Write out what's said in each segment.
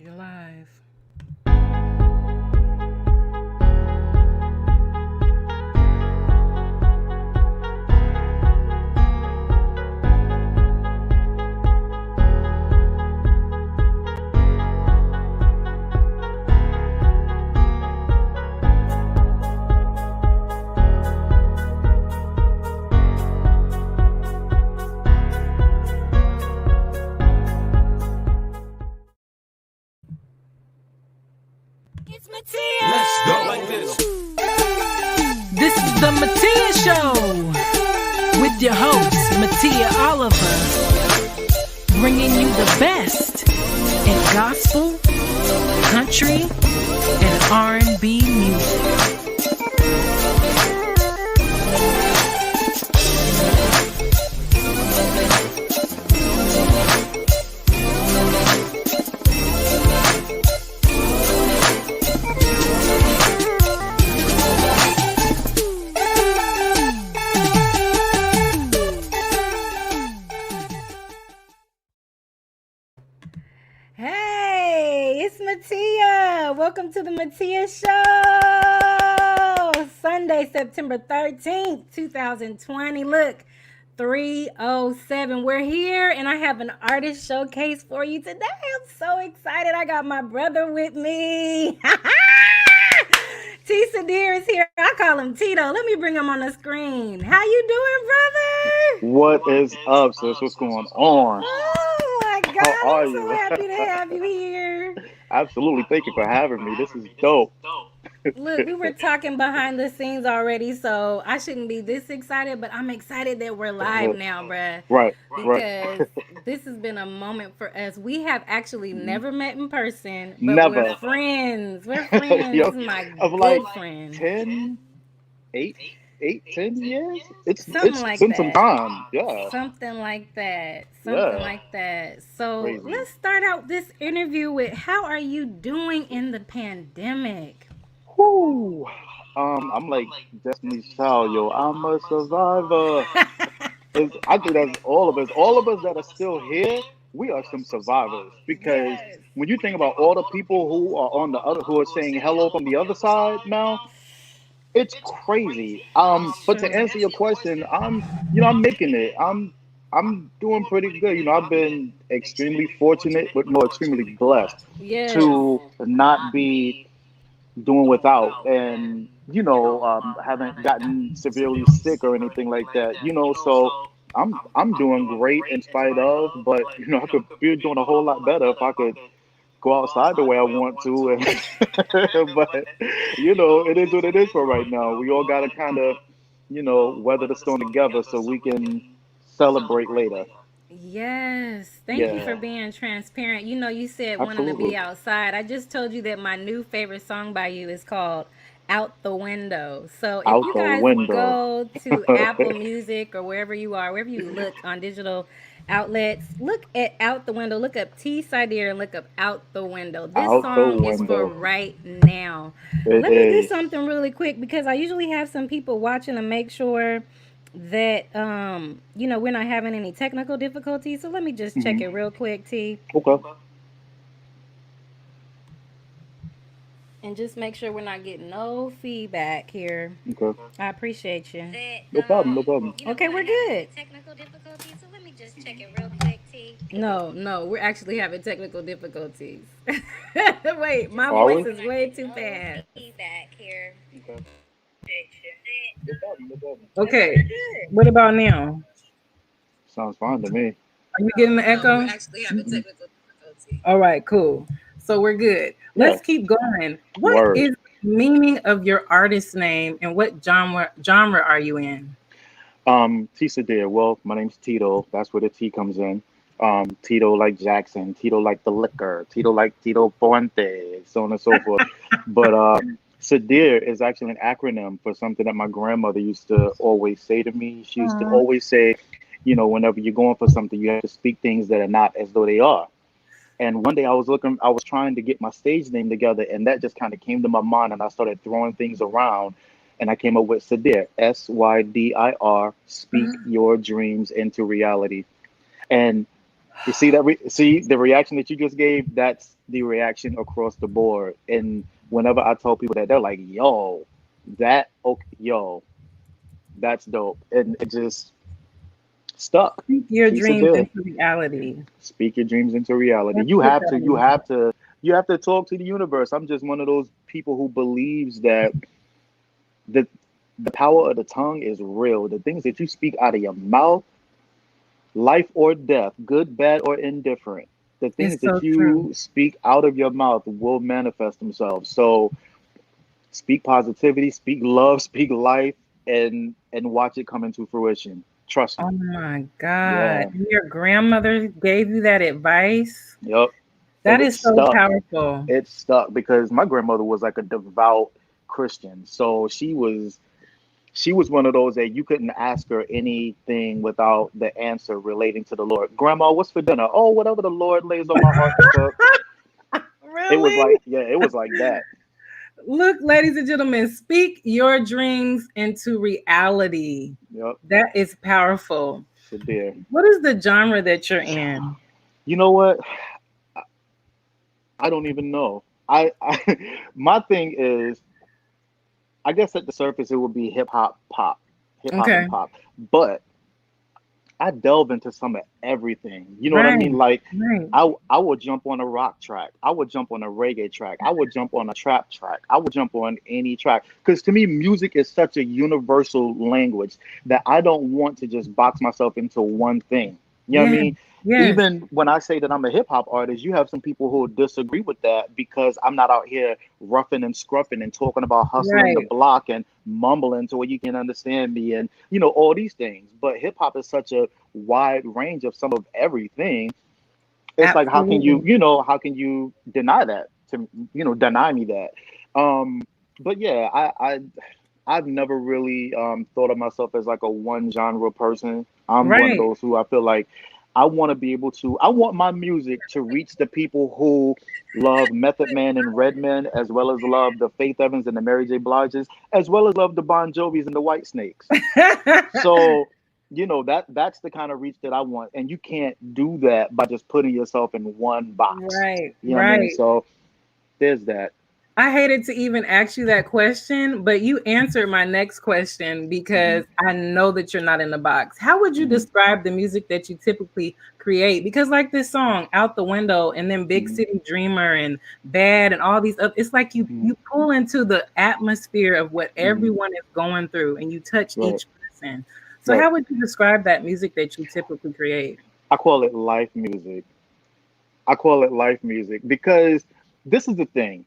You're live. It's Mattia. Let's go like this. This is the Mattia Show with your host, Mattia Oliver, bringing you the best in gospel, country, and R&B music. Hey, it's Mattia. Welcome to the Mattia Show. Sunday, September 13th, 2020. Look, 3:07. We're here, and I have an artist showcase for you today. I'm so excited. I got my brother with me. Sydir is here. I call him Tito. Let me bring him on the screen. How you doing, brother? What is up, sis? What's going on? Oh my God, How are I'm so you? happy to have you here. Absolutely. Thank you for having me. This is dope. Look, we were talking behind the scenes already, so I shouldn't be this excited, but I'm excited that we're live now, bruh. Right. Because this has been a moment for us. We have actually never met in person, but Never. we're friends. We're friends. Yo, This is my of good like friend. 10, 10 years? Something It's like been some that. time. Yeah. Something like that. Yeah. Like that. So Crazy. let's start out this interview with how are you doing in the pandemic? Whew. I'm like Destiny's Child, yo. I'm a survivor. I think that's all of us. All of us that are still here, we are some survivors. Because Yes. when you think about all the people who are on the other, who are saying hello from the other side now, it's crazy. But to answer your question, I'm making it. I'm doing pretty good. I've been extremely fortunate, but no, extremely blessed Yes. to not be doing without, and haven't gotten severely sick or anything like that. So I'm doing great in spite of, but I could be doing a whole lot better if I could go outside the way I want to. And but it is what it is for right now. We all got to kind of weather the storm together so we can celebrate later. Yes. Thank you for Yeah, being transparent. You said wanting to absolutely. be outside. I just told you that my new favorite song by you is called Out the Window. So if Out you the guys window. go to Apple Music or wherever you are, wherever you look on digital outlets, look at Out the Window, look up T Sydir and look up Out the Window. This Out the song is for window. right now. It Let me do is. something really quick because I usually have some people watching to make sure that we're not having any technical difficulties. So let me just check Hmm. it real quick, T, Okay. and just make sure we're not getting no feedback here. Okay. I appreciate you. No problem. No problem. Okay, we're good. Technical difficulties, so let me just check it real quick, T. No, we're actually having technical difficulties. Wait, my Are voice we? is way too fast. Okay. No problem. No problem. Okay, what about now? Sounds fine to me. Are you getting the echo? Mm-mm. All right, cool. So we're good. Yeah. Let's keep going. What Word. is the meaning of your artist name and what genre are you in? Tisa dear. Well, my name's Tito. That's where the T comes in. Tito like Jackson, Tito like the liquor, Tito like Tito Fuente, so on and so forth. But Sydir is actually an acronym for something that my grandmother used to always say to me. She used to Aw. always say, whenever you're going for something, you have to speak things that are not as though they are. And one day I was trying to get my stage name together, and that just kind of came to my mind, and I started throwing things around, and I came up with Sydir, Sydir, speak Mhm. your dreams into reality. And You see that? See the reaction that you just gave? That's the reaction across the board. And whenever I tell people that, they're like, "Yo, that okay, yo, that's dope," and it just stuck. Speak your Keeps it dreams there. into reality. Speak your dreams into reality. Let's You put have that to. on You the have map. to. You have to talk to the universe. I'm just one of those people who believes that the the power of the tongue is real. The things that you speak out of your mouth, life or death, good, bad, or indifferent, the things It's that so true. you speak out of your mouth will manifest themselves. So speak positivity, speak love, speak life, and watch it come into fruition. Trust Oh me. my God. Yeah. And your grandmother gave you that advice? Yep. That And it is so stuck. powerful. It stuck because my grandmother was like a devout Christian. So she was one of those that you couldn't ask her anything without the answer relating to the Lord. Grandma, what's for dinner? Oh, whatever the Lord lays on my heart to cook. It was Really? like, yeah, it was like that. Look, ladies and gentlemen, speak your dreams into reality. Yep. That is powerful. Sydir. What is the genre that you're in? You know what? I don't even know. I my thing is, I guess at the surface it would be hip hop Okay. and pop. But I delve into some of everything. You know what I Right. mean? Like Right. I would jump on a rock track. I would jump on a reggae track. I would jump on a trap track. I would jump on any track. Because to me, music is such a universal language that I don't want to just box myself into one thing. You know what I Yeah. mean? Yes. Even when I say that I'm a hip hop artist, you have some people who disagree with that because I'm not out here roughing and scruffing and talking about hustling the Right. block and mumbling to where you can understand me and all these things. But hip hop is such a wide range of some of everything. It's like how can you Absolutely. how can you deny that to deny me that. um but yeah, I've never really thought of myself as like a one genre person. I'm one of Right. those who I feel like I want my music to reach the people who love Method Man and Redman, as well as love the Faith Evans and the Mary J. Bliges, as well as love the Bon Jovis and the White Snakes. So, that's the kind of reach that I want. And you can't do that by just putting yourself in one box. Right. You know what I mean? Right. So there's that. I hated to even ask you that question, but you answered my next question Hmm. because I know that you're not in the box. How would you Hmm. describe the music that you typically create? Because like this song, Out the Window, and then Big Hmm. City Dreamer and Bad and all these other, it's like Hmm. you pull into the atmosphere of what Hmm. everyone is going through and you touch Right. each person. So Right. how would you describe that music that you typically create? I call it life music. I call it life music because this is the thing.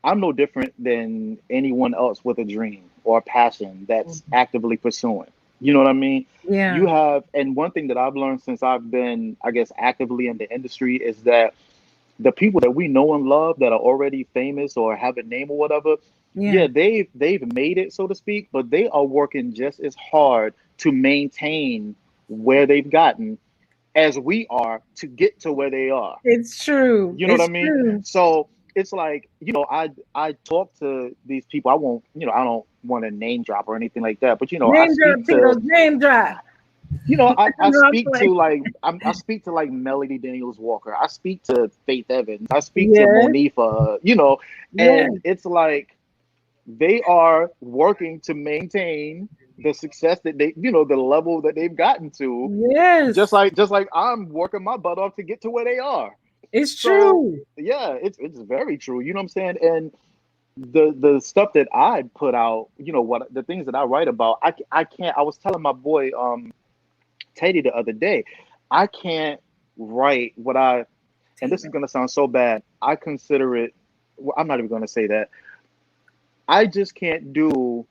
I'm no different than anyone else with a dream or a passion that's actively pursuing. You know what I mean? You Yeah. have, and one thing that I've learned since I've been, I guess, actively in the industry is that the people that we know and love that are already famous or have a name or whatever, yeah, Yeah. they've made it, so to speak, but they are working just as hard to maintain where they've gotten as we are to get to where they are. It's true. You know what I It's mean? true. So it's like, I talk to these people. I won't, I don't want to name drop or anything like that, but I Name drop speak to, Tito's name drop. I No, I'm speak to playing. like I speak to like Melody Daniels Walker. I speak to Faith Evans. I speak to Yes, Monifa. yes, And it's like they are working to maintain the success that they, the level that they've gotten to, just yes. like just like I'm working my butt off to get to where they are. It's So true. yeah, it's very true. You know what I'm saying? And the stuff that I put out, what the things that I write about, I can't. I was telling my boy Teddy the other day, I can't write what I, and this is gonna sound so bad. I consider it. Well, I'm not even gonna say that. I just can't do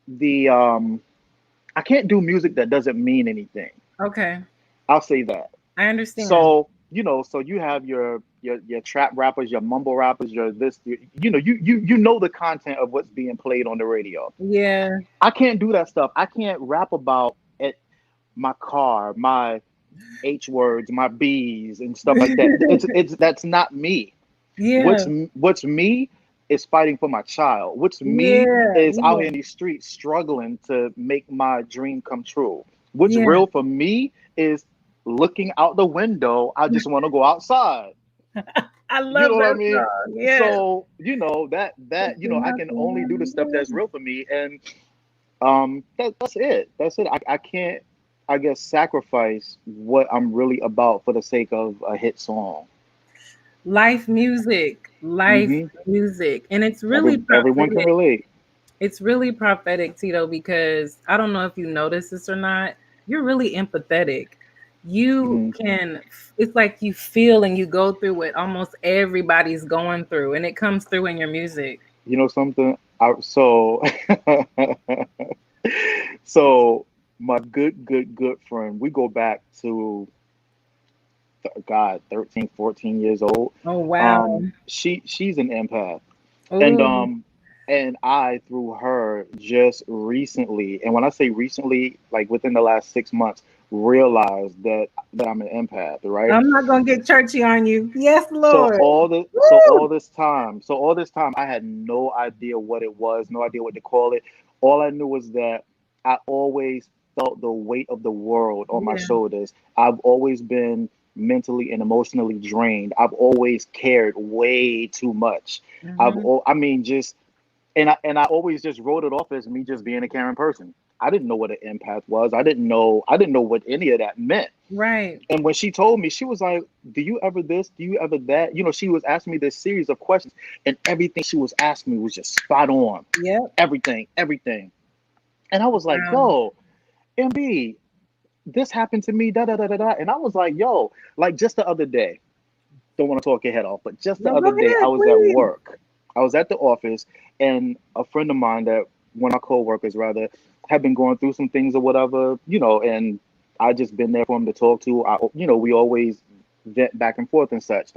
the I can't do music that doesn't mean anything. Okay, I'll say that. I understand. So so you have your trap rappers, your mumble rappers, your this, you know the content of what's being played on the radio. Yeah, I can't do that stuff. I can't rap about it, my car, my H words, my B's and stuff like that. It's That's not me. yeah, What's me is fighting for my child. What's me yeah, is out yeah, here in these streets struggling to make my dream come true. What's yeah, real for me is looking out the window, I just want to go outside. I You love know what I that mean? song. Yes. So, that, It's I can nothing only do the stuff more. that's real for me. And that's it. That's it. I can't, I guess, sacrifice what I'm really about for the sake of a hit song. Life Hmm. music. And it's really Everyone can prophetic. relate. It's really prophetic, Tito, because I don't know if you notice this or not. You're really empathetic. You Hmm. can, it's like you feel and you go through what almost everybody's going through, and it comes through in your music. You know something? So my good friend, we go back to God, 13, 14 years old. Oh, wow. She's an empath. And Oh, I through her just recently, and when I say recently, like within the last 6 months, realized that I'm an empath, right? I'm not going to get churchy on you. Yes, So Lord. all the Woo! so all this time I had no idea what it was, no idea what to call it. All I knew was that I always felt the weight of the world on my Yeah. shoulders. I've always been mentally and emotionally drained. I've always cared way too much. Hmm. I mean, just and I always just wrote it off as me just being a caring person. I didn't know what an empath was. I didn't know what any of that meant. Right. And when she told me, she was like, "Do you ever this? Do you ever that?" You know, she was asking me this series of questions, and everything she was asking me was just spot on. Yep. Everything. And I was like, Wow. "Yo, MB, this happened to me." Da da da da da. And I was like, "Yo, like just the other day, don't want to talk your head off, but just the No, other go day, I ahead, was at please. work. I was at the office, and a friend of mine that one of our coworkers rather had been going through some things or whatever, and I just been there for him to talk to. We always vent back and forth and such.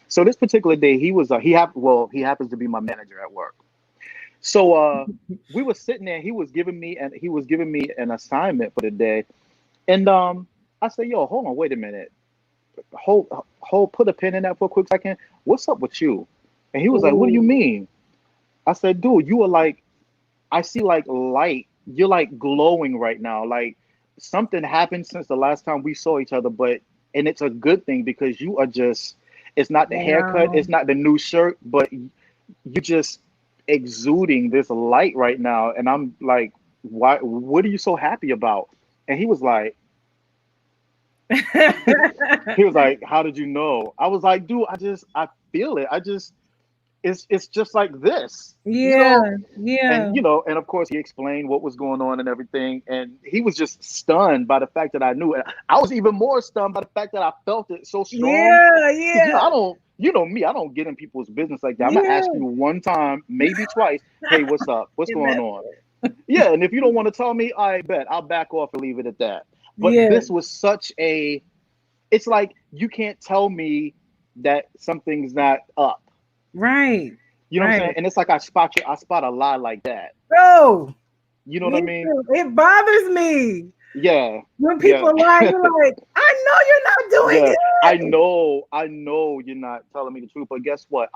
So this particular day, he happens to be my manager at work. So we were sitting there. He was giving me an assignment for the day, and I said, "Yo, hold on, wait a minute, hold, put a pin in that for a quick second. What's up with you?" And he was like, "What do you Oh, mean?" I said, "Dude, you are like, I see like light. You're like glowing right now. Like something happened since the last time we saw each other, and it's a good thing because you are just, it's not the haircut, wow. it's not the new shirt, but you just exuding this light right now." And I'm like, "Why, what are you so happy about?" And he was like, "How did you know?" I was like, "Dude, I feel it. It's just like this, you Yeah, know." yeah, And of course he explained what was going on and everything, and he was just stunned by the fact that I knew it. I was even more stunned by the fact that I felt it so strong, yeah, because yeah, I don't, me, I don't get in people's business like that. I'm gonna ask yeah. you one time, maybe twice, "Hey, what's up, what's And going that's on?" it. Yeah, and if you don't want to tell me, I bet I'll back off and leave it at that. But Yeah, this was such a, it's like you can't tell me that something's not up. right, You know what I'm right. saying? And it's like I spot a lie like that. Oh, You know what I me mean? too. It bothers me Yeah. when Yeah. people lie. You're like, I know you're not doing Yeah. it. I know you're not telling me the truth, but guess what?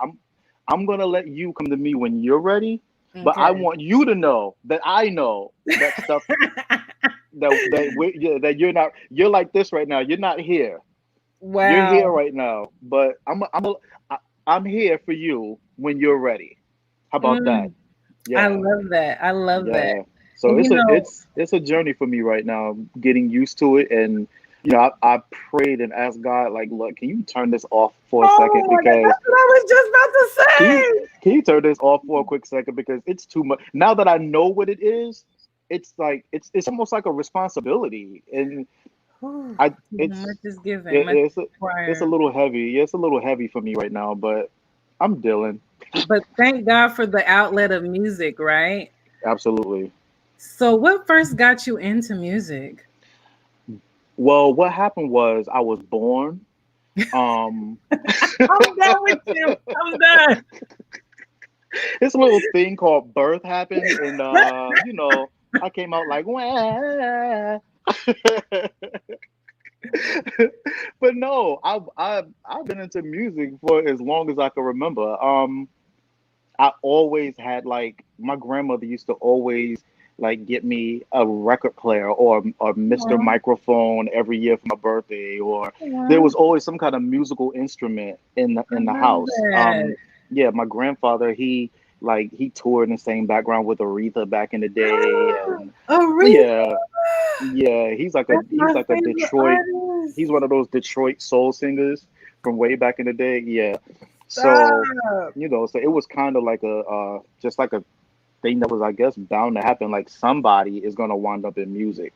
I'm gonna let you come to me when you're ready. But I Okay. want you to know that I know that stuff yeah, that you're like this right now. You're not here. You're here Wow. right now, but I'm here for you when you're ready. How about that? Mm, I Yeah. love that. I love that. Yeah. So And it's a journey for me right now, getting used to it. And I prayed and asked God, like, "Look, can you turn this off for a second? oh my God, Because that's what I was just about can you to say. can you turn this off for a quick second? Because it's too much. Now that I know what it is, it's like it's almost like a responsibility, and Whew, I much it's is given, it, much it's is it's a required. little heavy. Yeah, it's a little heavy for me right now, but I'm dealing. But thank God for the outlet of music, right? Absolutely. So, what first got you into music? Well, what happened was I was born. Um, I'm done with you. I'm done. this little thing called birth happened, and I came out like wah. But no, I've been into music for as long as I can remember. I always had, like, my grandmother used to always like get me a record player or Mr. Aw, Microphone every year for my birthday, or there aw, was always some kind of musical instrument I in the love house. that. Yeah, my grandfather, he toured in the same background with Aretha back in the day, and Aretha, yeah, yeah, that's he's my like a favorite Detroit. artist. He's one of those Detroit soul singers from way back in the day. Yeah, so Stop. so it was kind of like a just like a thing that was, I guess, bound to happen. Like somebody is gonna wind up in music,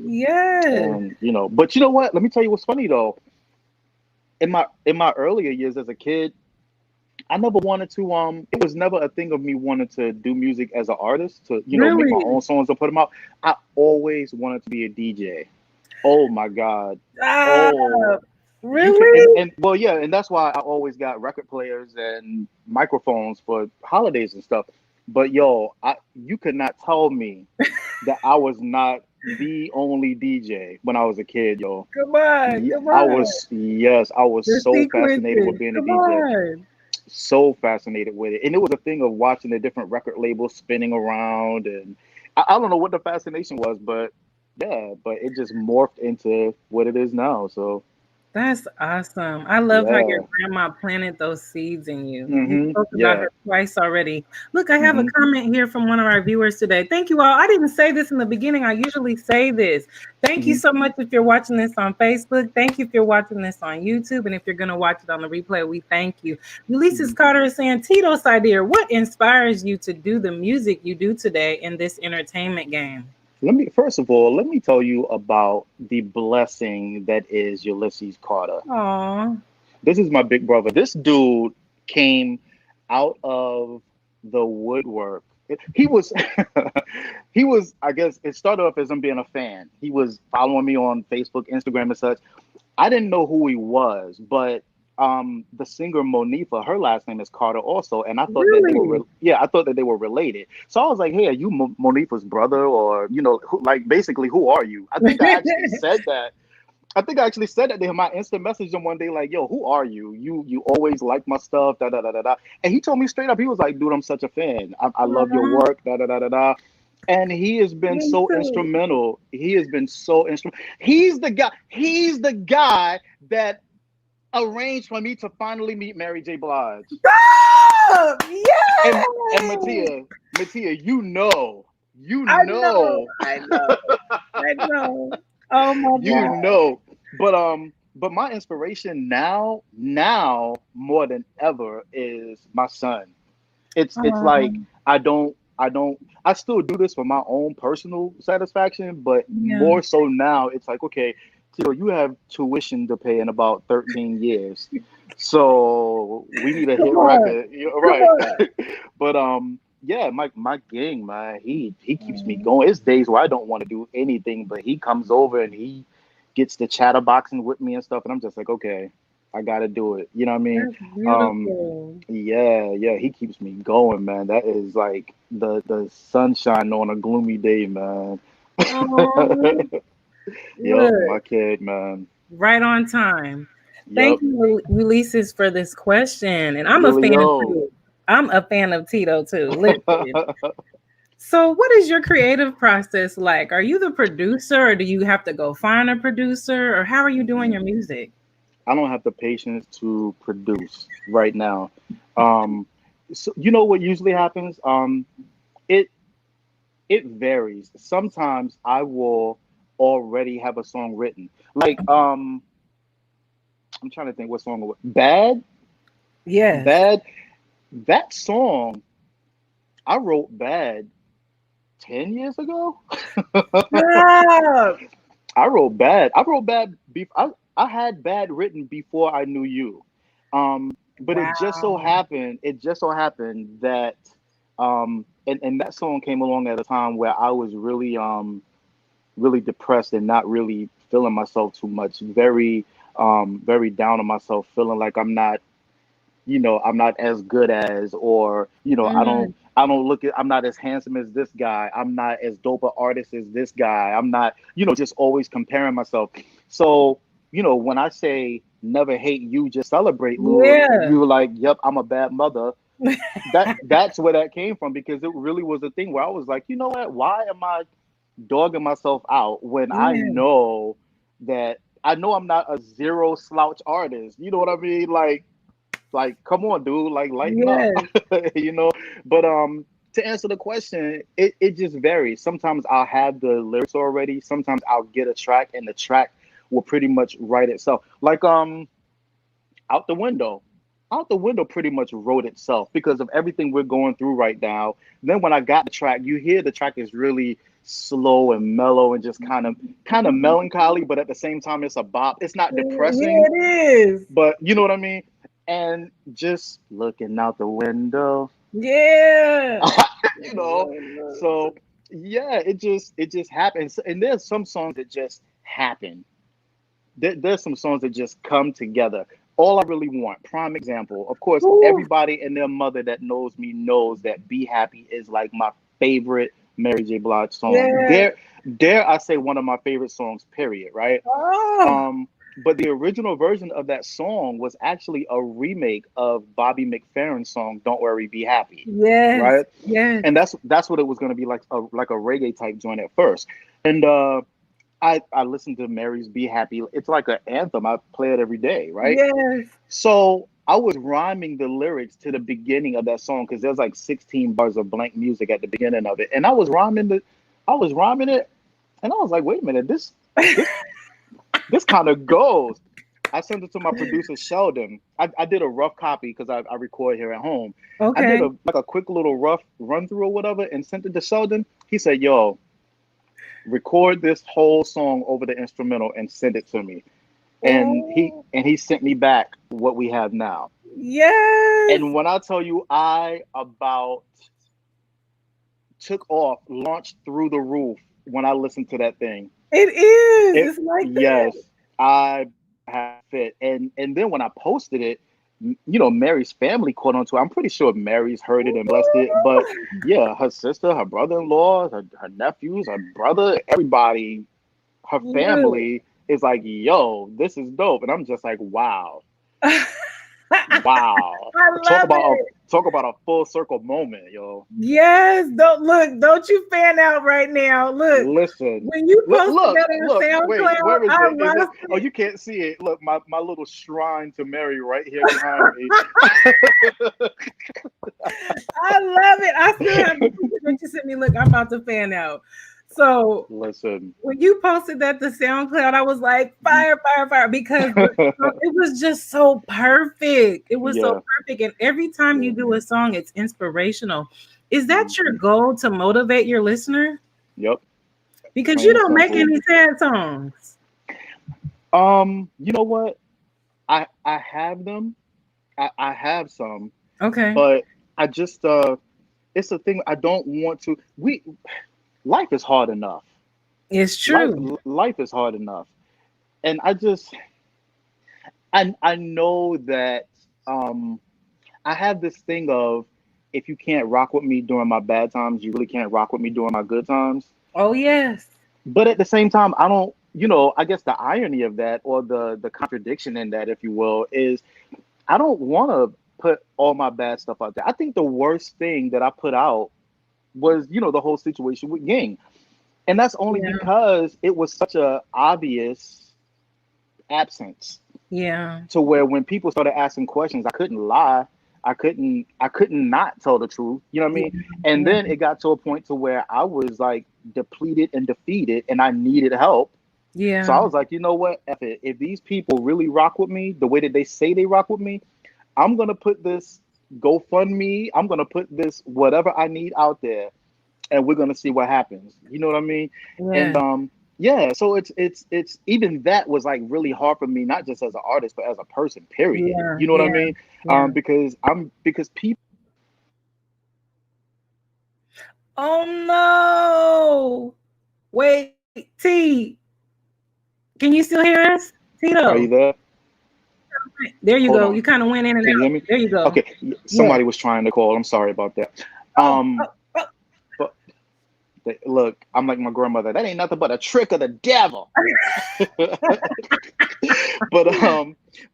Yes. and But you know what? Let me tell you what's funny though. In my earlier years as a kid, I never wanted to. It was never a thing of me wanting to do music as an artist to make my Really? own songs and put them out. I always wanted to be a DJ. Oh my God. Oh, Stop. you can and, Really? and well, yeah, and that's why I always got record players and microphones for holidays and stuff. But yo, you could not tell me that I was not the only DJ when I was a kid, yo. Come on, Yeah, come on. I was The so fascinated with sequences. being a Come DJ, on. so fascinated with it, and it was a thing of watching the different record labels spinning around, and I don't know what the fascination was, but yeah, but it just morphed into what it is now. So That's awesome. I love how your yeah. grandma planted those seeds in you. You Hmm. spoke about Yeah. her twice already. Look, I have a Hmm. comment here from one of our viewers today. Thank you all. I didn't say this in the beginning. I usually say this. Thank you Hmm. so much if you're watching this on Facebook. Thank you if you're watching this on YouTube. And if you're going to watch it on the replay, we thank you. Ulysses Hmm. Carter is saying, Tito Sydir, what inspires you to do the music you do today in this entertainment game? First of all, let me tell you about the blessing that is Ulysses Carter. Aw. This is my big brother. This dude came out of the woodwork. He was, he was. I guess it started off as him being a fan. He was following me on Facebook, Instagram, and such. I didn't know who he was, but the singer Monifa, her last name is Carter also, and I thought that they were Really? yeah, I thought that they were related. So I was like, "Hey, are you Monifa's brother, or like basically, who are you?" I think I actually said that. I think I actually said that to him. I instant messaged him one day, like, "Yo, who are you? You always like my stuff, da da da da da." And he told me straight up, he was like, "Dude, I'm such a fan. I love your Aw. work, da da da da da." And he has been Me so too. instrumental. He has been so instrumental. He's the guy. He's the guy that arranged for me to finally meet Mary J. Blige. Stop! And Yes! Mattia, you I know, know, I know, I know. Oh my you God. know. But my inspiration now more than ever is my son. It's like Um, I still do this for my own personal satisfaction, but yeah. more so now it's like, okay, Tito, you have tuition to pay in about 13 years. So we need a Come hit on, record. You're come right. on. But yeah, my gang, man, he keeps me Mm, going. It's days where I don't want to do anything, but he comes over and he gets the chatterboxing with me and stuff, and I'm just like, okay, I gotta do it. You know what I mean? that's Um, beautiful. yeah, yeah, he keeps me going, man. That is like the sunshine on a gloomy day, man. Oh, Yup, look, my kid, man. right on time. Thank Yup, you, Ulysses, for this question. And I'm a Willie fan O. too. I'm a fan of Tito too. Listen. So, what is your creative process like? Are you the producer, or do you have to go find a producer, or how are you doing your music? I don't have the patience to produce right now. Um, so you know what usually happens? It it varies. Sometimes I will already have a song written. Like I'm trying to think what song it was. Yes. Bad. That song I wrote Bad 10 years ago. Stop. I wrote Bad. I had Bad written before I knew you. But it just so Wow. happened. It just so happened that and that song came along at a time where I was really depressed and not really feeling myself too much. Very down on myself, feeling like I'm not as good as, or Mm, I'm not as handsome as this guy, I'm not as dope an artist as this guy, I'm not, just always comparing myself. So when I say never hate you, just celebrate, Lou, yeah. you were like, yep, I'm a bad mother. That's where that came from, because it really was a thing where I was like, you know what? Why am I dogging myself out when Yeah. I know I'm not a zero slouch artist. You know what I mean? Like come on, dude, like lighten up. Yes. you know. But to answer the question, it just varies. Sometimes I'll have the lyrics already. Sometimes I'll get a track and the track will pretty much write itself. Like out the window. Out the window pretty much wrote itself because of everything we're going through right now. Then when I got the track, you hear the track is really slow and mellow and just kind of melancholy, but at the same time it's a bop. It's not Yeah, depressing, it is. but you know what I mean? And just looking out the window, Yeah. you know. So yeah, it just happens. And there's some songs that just happen. There's some songs that just come together. All I really want, prime example, of course, Ooh, everybody and their mother that knows me knows that "Be Happy" is like my favorite Mary J. Blige song. yeah. Dare I say one of my favorite songs, period, right? Oh, But the original version of that song was actually a remake of Bobby McFerrin's song "Don't Worry, Be Happy," yes. right? Yes. And that's what it was going to be, like a reggae type joint at first. And I listen to Mary's "Be Happy." It's like an anthem. I play it every day, right? Yes. So I was rhyming the lyrics to the beginning of that song because there's like 16 bars of blank music at the beginning of it, and I was rhyming it, and I was like, wait a minute, this this kind of goes. I sent it to my producer Sheldon. I did a rough copy because I record here at home. I did Okay. a quick little rough run through or whatever and sent it to Sheldon. He said, "Yo, record this whole song over the instrumental and send it to me." And he Oh, and he sent me back what we have now. yes. And when I tell you, I about took off, launched through the roof when I listened to that thing. It is. It It's like Yes, that. I had fit, and then when I posted it, Mary's family caught on to it. I'm pretty sure Mary's heard it and blessed it, but yeah, her sister, her brother-in-law, her nephews, her brother, everybody, her Look. family is like, "Yo, this is dope," and I'm just like, "Wow, wow." I Talk love about a it. talk about a full circle moment, yo. Yes. Don't look. Don't you fan out right now. Look. Listen, When you look, posted look, that on look. Wait, SoundCloud, where is I it? Is it? lost Oh, it. you can't see it. Look, my little shrine to Mary right here behind me. I love it. I still have the picture that you sent me. Look, I'm about to fan out. So Listen. when you posted that to SoundCloud, I was like, fire, fire, fire, because it was just so perfect. It was so Yeah. perfect. And every time you Yeah. do a song, it's inspirational. Is that your Hmm. goal to motivate your listener? Yep. Because you Plain and don't make simple. any sad songs. You know what? I have them. I have some, Okay. but I just it's a thing I don't want to. We Life is hard enough. It's Life true. life is hard enough, and I know that um I have this thing of, if you can't rock with me during my bad times, you really can't rock with me during my good times. Oh, yes. But at the same time, I don't, I guess the irony of that, or the contradiction in that, if you will, is I don't want to put all my bad stuff out there. I think the worst thing that I put out was, the whole situation with Ging. And that's only Yeah. because it was such a obvious absence, Yeah. to where when people started asking questions, I couldn't lie. I couldn't not tell the truth. You know what I Yeah. mean? And Yeah. then it got to a point to where I was like depleted and defeated and I needed help. So I Yeah. was like, you know what? F it. If these people really rock with me the way that they say they rock with me, I'm gonna put this GoFundMe, I'm gonna put this whatever I need out there, and we're gonna see what happens. You know what I mean? And Yeah. yeah, so it's even that was like really hard for me, not just as an artist, but as a person, period. Yeah. You know what I Yeah. mean? Yeah. Because people Oh no. Wait, T. Can you still hear us? are you Tito. there? There you Hold go. on. You kind of went in and Can you hear out. me? There you go. Okay, Yeah. somebody was trying to call. I'm sorry about that. Oh, Um oh, oh. but Look, I'm like my grandmother. That ain't nothing but a trick of the devil. but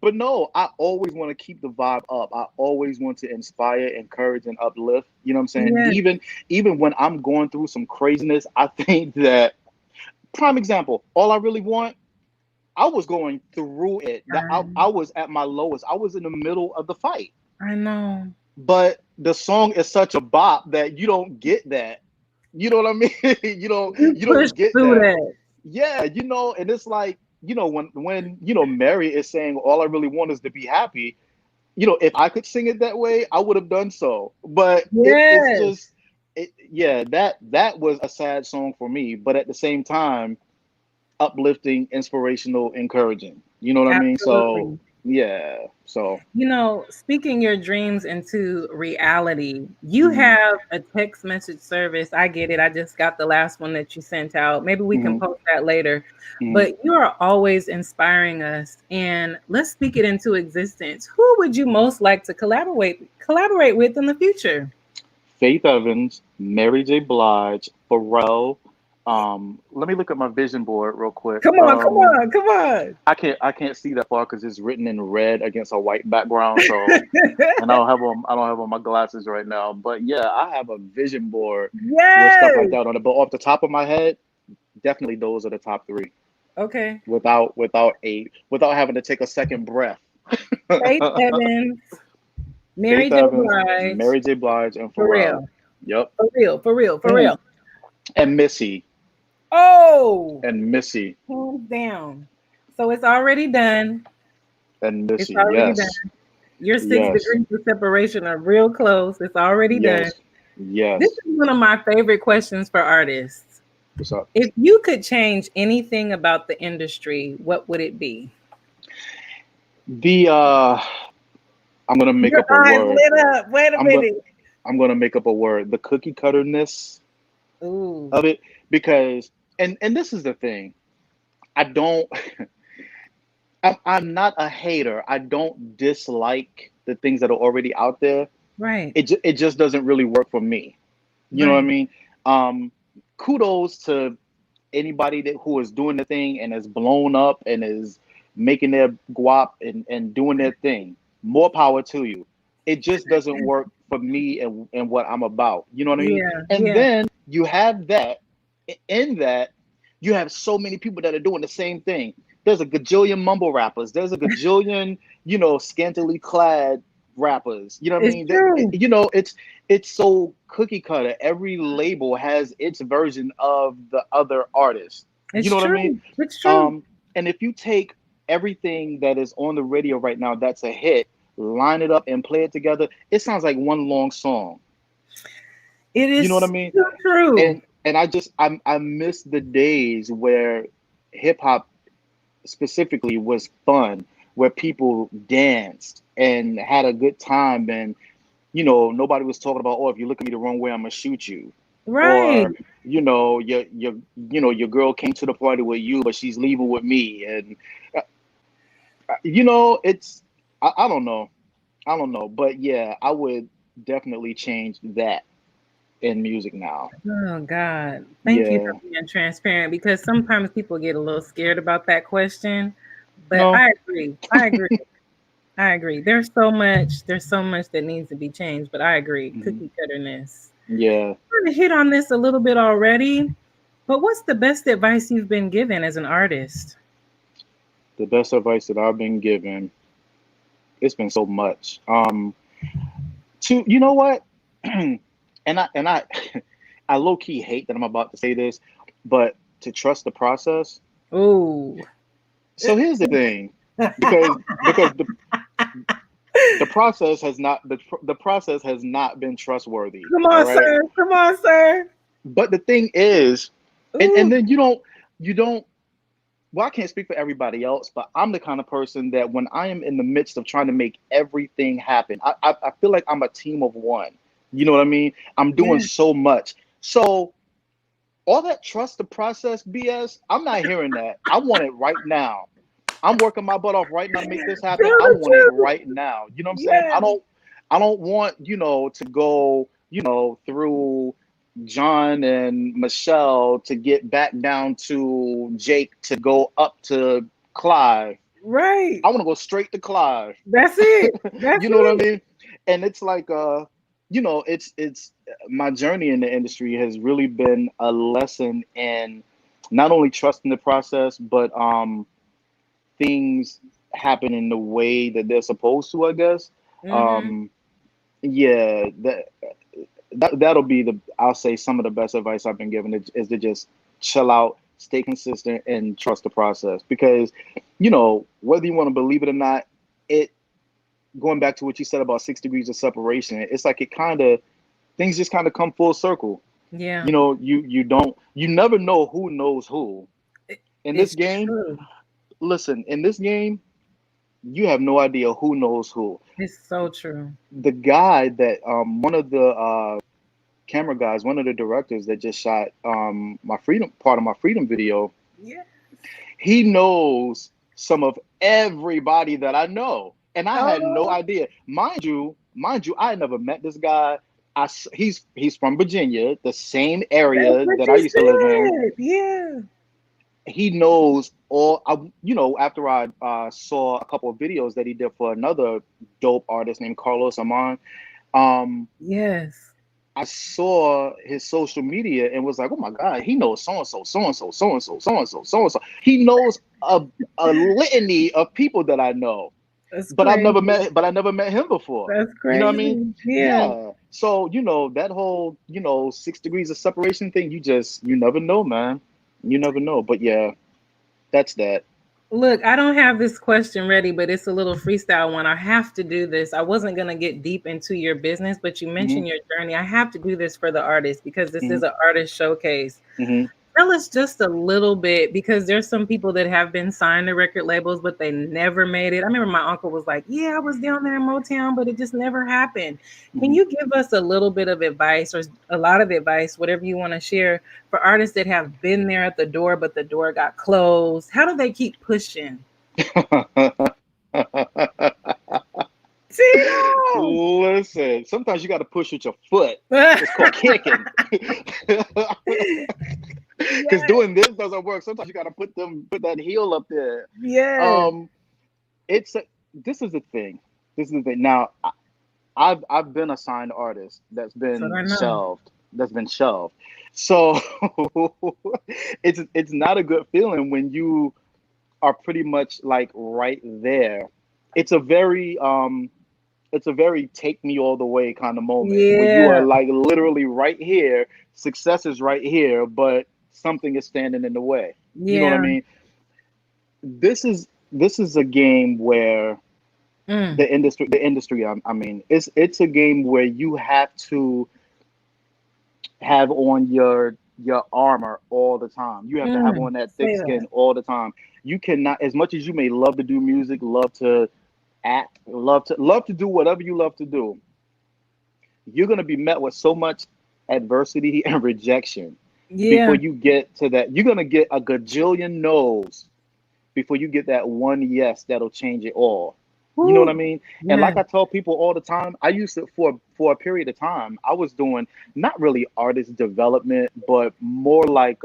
but no, I always want to keep the vibe up. I always want to inspire, encourage, and uplift. You know what I'm saying? Yeah. Even when I'm going through some craziness, I think that prime example, all I really want, I was going through it. That I was at my lowest. I was in the middle of the fight. I know. But the song is such a bop that you don't get that. You know what I mean? You you pushed don't get through that. that. Yeah, and it's like, when Mary is saying all I really want is to be happy, if I could sing it that way, I would have done so. But it's Yes, just yeah, that was a sad song for me, but at the same time, uplifting, inspirational, encouraging. You know what I mean? So, absolutely. yeah. So, Speaking your dreams into reality, you mhm, have a text message service. I get it. I just got the last one that you sent out. Maybe we can mhm, post that later. mhm. But you are always inspiring us. And let's speak it into existence. Who would you most like to collaborate with in the future? Faith Evans, Mary J. Blige, Pharrell. Let me look at my vision board real quick. Come on, come on, come on. I can't see that far because it's written in red against a white background. So, and I don't have on my glasses right now. But yeah, I have a vision board with stuff like Yes. that on it. But off the top of my head, definitely those are the top three. Okay. Without having to take a second breath. Faith Evans, Mary Faith J. Evans, Blige, Mary J. Blige, and for Pharrell. real, Yep. for real, for real, for Mm. real. And Missy. Oh, And Missy. hands down. So it's already done. And It's Missy. already done. Yes. Your six Yes. degrees of separation are real close. It's already done. Yes. This Yes. is one of my favorite questions for artists. What's up? If you could change anything about the industry, what would it be? The I'm gonna make Your up a eyes word. lit up. Wait a I'm gonna minute. I'm gonna make up a word. The cookie cutterness Ooh, of it, because and this is the thing. I don't. I'm not a hater. I don't dislike the things that are already out there. right, It just doesn't really work for me. You know what I right. mean? Um, Kudos to anybody who is doing the thing and is blown up and is making their guap and doing their thing. More power to you. It just doesn't work for me and what I'm about. You know what I mean? Yeah, And yeah. then you have that, in that, you have so many people that are doing the same thing. There's a gajillion mumble rappers. There's a gajillion, scantily clad rappers. You know what I It's mean? true. It's so cookie cutter. Every label has its version of the other artist. You It's know what I mean? true. It's true. And if you take everything that is on the radio right now that's a hit, line it up and play it together, it sounds like one long song. It You know what I is mean? so true. And I miss the days where hip hop specifically was fun, where people danced and had a good time, and nobody was talking about, oh, if you look at me the wrong way, I'm gonna shoot you. Right. Or your girl came to the party with you, but she's leaving with me, and it's I don't know. I don't know, but yeah, I would definitely change that in music now. Oh God. Thank you for Yeah. being transparent because sometimes people get a little scared about that question. But No. I agree. I agree. I agree. There's so much that needs to be changed, but I agree. Mhm. Cookie cutterness. Yeah. Kind of hit on this a little bit already, but what's the best advice you've been given as an artist? The best advice that I've been given, it's been so much. To you know what? and I I low key hate that I'm about to say this, but to trust the process. Ooh. So here's the thing, because the process has not the process has not been trustworthy. Come All on, right. sir. Come on, sir. But the thing is, and Ooh. then you don't. Well, I can't speak for everybody else, but I'm the kind of person that when I am in the midst of trying to make everything happen, I feel like I'm a team of one. You know what I mean? I'm doing Yeah. so much. So all that trust the process BS, I'm not hearing that. I want it right now. I'm working my butt off right now to make this happen. I True, want it true. right now. You know what I'm saying? Yes. I don't want, to go, through John and Michelle to get back down to Jake to go up to Clive. Right. I want to go straight to Clive. That's it. That's You know what I it. mean? And it's like it's my journey in the industry has really been a lesson in not only trusting the process, but things happen in the way that they're supposed to, I guess. Mm-hmm. Um, yeah, that'll be the I'll say some of the best advice I've been given is to just chill out, stay consistent, and trust the process. Because, whether you want to believe it or not, it going back to what you said about 6 degrees of separation, it's like it kind of things just kind of come full circle. Yeah. You never know who knows who It- in this It's game. true. Listen, in this game, you have no idea who knows who. It's so true. The guy that one of the camera guys, one of the directors that just shot my freedom part of my freedom video, Yeah. he knows some of everybody that I know, and I had no Oh, idea. Mind you, I had never met this guy. He's from Virginia, the same that's area what that I you used to live in. said. Yeah. He knows all. After I saw a couple of videos that he did for another dope artist named Carlos Amon, um, Yes. I saw his social media and was like, oh my God, he knows so and so, so and so, so and so, so and so, so and so. He knows a litany of people that I know, That's but crazy. I never met him before. That's You know what I mean? crazy. Yeah. Yeah. So, that whole, 6 degrees of separation thing, you never know, man. You never know. But yeah, that's that. Look, I don't have this question ready, but it's a little freestyle one. I have to do this. I wasn't going to get deep into your business, but you Hmm. mentioned your journey. I have to do this for the artist because this Hmm. is an artist showcase. Hmm. Tell us just a little bit because there's some people that have been signed to record labels, but they never made it. I remember my uncle was like, yeah, I was down there in Motown, but it just never happened. Can Hmm. you give us a little bit of advice or a lot of advice, whatever you want to share, for artists that have been there at the door, but the door got closed? How do they keep pushing? Tito! Listen, sometimes you got to push with your foot. It's called kicking. Because Yes, doing this doesn't work. Sometimes you got to put that heel up there. yes. Um, it's a, this is the thing. This is the thing. Now, I've been a signed artist that's That's what been I know. shelved. That's been shelved. So it's not a good feeling when you are pretty much like right there. It's a very take me all the way kind of moment where you are Yeah, like literally right here, success is right here, but something is standing in the way. You know what I yeah. mean? This is a game where Mm, the industry I mean, it's a game where you have to have on your armor all the time. You have to have on that thick say that. skin all the time. You cannot, as much as you may love to do music, love to act, love to do whatever you love to do, you're going to be met with so much adversity and rejection before Yeah. you get to that. You're going to get a gajillion no's before you get that one yes that'll change it all. You know what I Woo. mean? And Yeah. like I tell people all the time, I used to for a period of time, I was doing not really artist development, but more like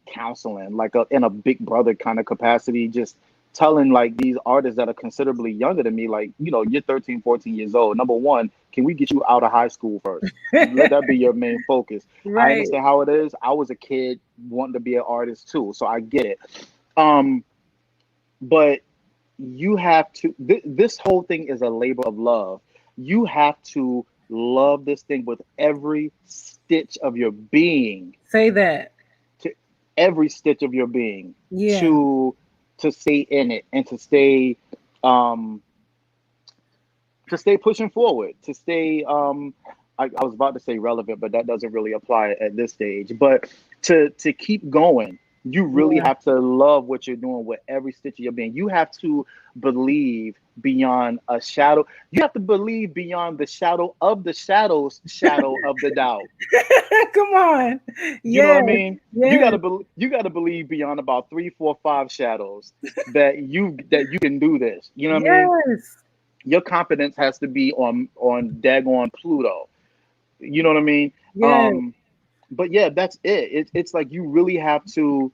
counseling, like in a big brother kind of capacity, just telling like these artists that are considerably younger than me, like, you're 13, 14 years old. Number one, can we get you out of high school first? Let that be your main focus. I Right. understand how it is. I was a kid wanting to be an artist too, so I get it. Um, but you have to, this whole thing is a labor of love. You have to love this thing with every stitch of your being, Say that. to every stitch of your being, Yeah. to stay in it and um to stay pushing forward, to stay I was about to say relevant, but that doesn't really apply at this stage. But to keep going, you really Yeah. have to love what you're doing with every stitch of your being. You have to believe beyond a shadow. You have to believe beyond the shadow of the shadow of the doubt. Come on. You know what I Yes. mean? Yes. You gotta believe beyond about three, four, five shadows that you can do this. You know what I mean? Yes. Your confidence has to be on daggone Pluto. You know what I mean? Yeah, But yeah, that's it. It's like you really have to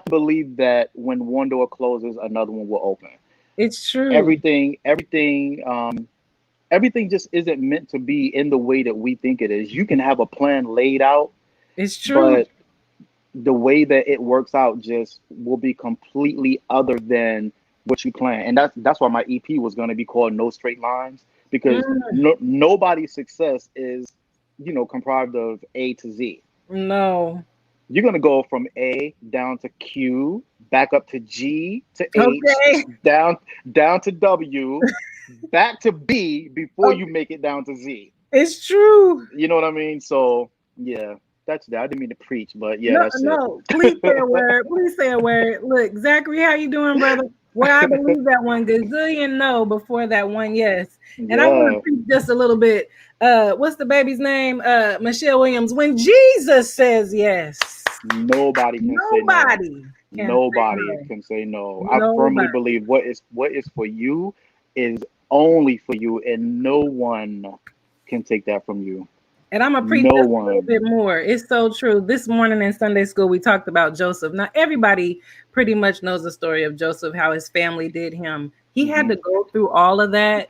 believe that when one door closes, another one will open. it's true. Everything just isn't meant to be in the way that we think it is. You can have a plan laid out, It's true. but the way that it works out just will be completely other than what you plan. And that's why my EP was going to be called No Straight Lines, because Mm, nobody's success is, comprised of A to Z. no. You're going to go from A down to Q, back up to G to H, Okay. down to W, back to B before you Okay. make it down to Z. It's true. You know what I mean? So yeah, that's that. I didn't mean to preach, but yeah, No, that's it. no. Please say a word. Please say a word. Look, Zachary, how you doing, brother? Well, I believe that one gazillion no before that one yes. And I want to Yeah, preach just a little bit. What's the baby's name? Michelle Williams. When Jesus says yes, nobody can say no. nobody can say Nobody no. can say no. I firmly Nobody. believe what is for you is only for you, and no one can take that from you. And I'm gonna preach No just a little one. bit more. It's so true. This morning in Sunday school, we talked about Joseph. Now, everybody pretty much knows the story of Joseph, how his family did him. He had Hmm. to go through all of that,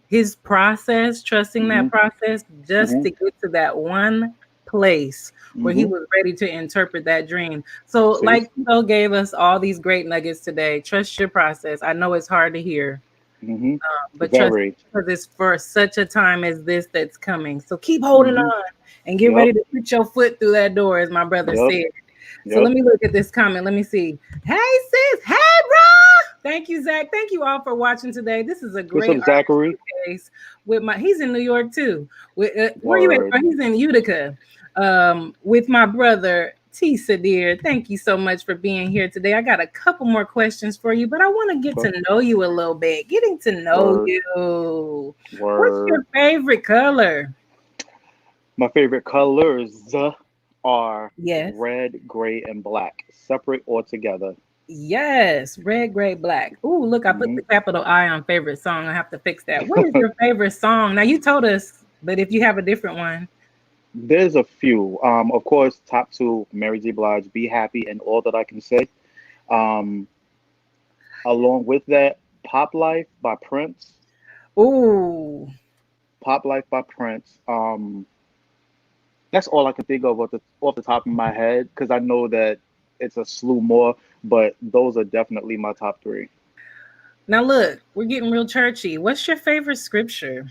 his process, trusting that Hmm. process, just Hmm. to get to that one place where he Hmm. was ready to interpret that dream. So, See. like Tito gave us all these great nuggets today. Trust your process. I know it's hard to hear, Hmm. but trust Very. because it's for such a time as this that's coming. So keep holding Hmm. on and get ready Yep. to put your foot through that door, as my brother Yep. said. So let Yep. me look at this comment. Let me see. Hey sis, hey bro. Thank you, Zach. Thank you all for watching today. This is a What's great up, artist Zachary? showcase with my. He's in New York too. With where you at, Word. bro? He's in Utica. With my brother T. Sydir. Thank you so much for being here today. I got a couple more questions for you, but I want to get Okay. to know you a little bit. Getting to know Word. you. What's Word. your favorite color? My favorite colors are Yes. red, gray, and black, separate or together. Yes, red, gray, black. Ooh, look, I put Hmm. the capital I on favorite song. I have to fix that. What is your favorite song? Now you told us, but if you have a different one. There's a few. Of course, top two, Mary J. Blige, "Be Happy" and "All That I Can Say." Um, Along with that, "Pop Life" by Prince. Ooh, "Pop Life" by Prince. That's all I can think of off the top of my head, because I know that it's a slew more, but those are definitely my top three. now look, we're getting real churchy. What's your favorite scripture?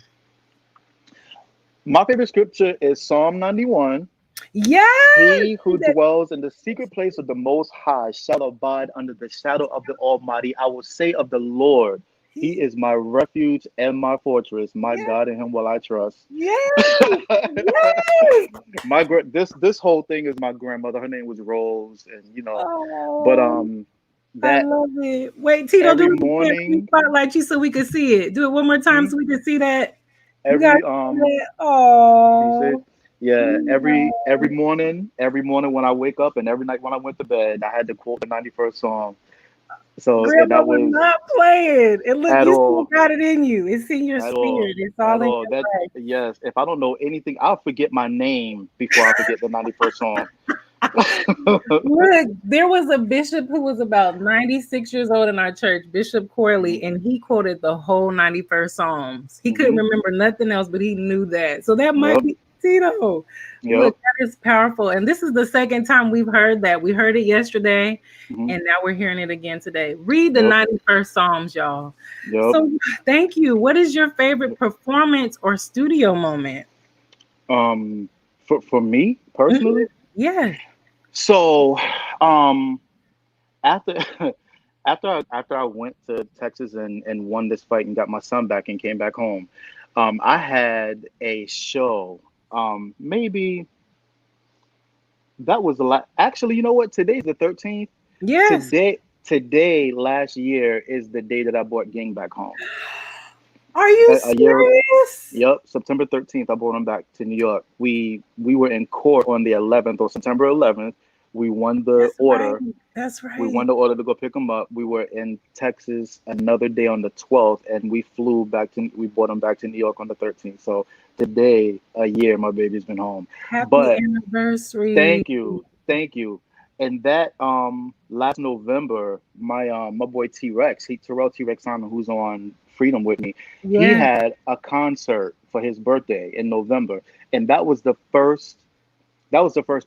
My favorite scripture is Psalm 91. Yes, He who dwells in the secret place of the Most High shall abide under the shadow of the Almighty. I will say of the Lord, He is my refuge and my fortress. My yes, God, in Him will I trust. yes, yes. This whole thing is my grandmother. Her name was Rose, and but Oh, I that love it. Wait, Tito, do every it again. Let me morning, spotlight you so we can see it. Do it one more time hmm, so we can see that. You got every it. you say, Oh, yeah, every no. morning when I wake up, and every night when I went to bed, I had to quote the 91st Psalm. So, and Grandma that was was not playing. And look, at you still all, got it in you. It's in your at all, spirit. It's at all in all. That your Yes, if I don't know anything, I'll forget my name before I forget the 91st Psalm. life. Look, there was a bishop who was about 96 years old in our church, Bishop Hmm. Corley, and he quoted the whole 91st Psalms. He couldn't Hmm. remember nothing else, but he knew that. So that might Yep. be Tito. Look, Yep. that is powerful. And this is the second time we've heard that. We heard it yesterday, Hmm. and now we're hearing it again today. Read the Yep. 91st Psalms, y'all. Yep. So thank you. What is your favorite performance or studio moment? Um, for me Mhm. personally, Yes. so um, after after I went to Texas and won this fight and got my son back and came back home, I had a show. Maybe that was a lot. Actually, you know what? Today's the 13th. Yes. Today last year is the day that I brought Ging back home. Are you A year. serious? Yep, September 13th, I brought him back to New York. We were in court on the 11th, or September 11th. We won the That's right. order. That's We right. won the order to go pick him up. We were in Texas another day on the 12th, and we brought him back to New York on the 13th. So today, a year, my baby's been home. Happy But anniversary. thank you, thank you. And that last November, my boy T Rex, Terrell T Rex Simon, who's on Freedom with me, he Yeah. had a concert for his birthday in November, and that was the first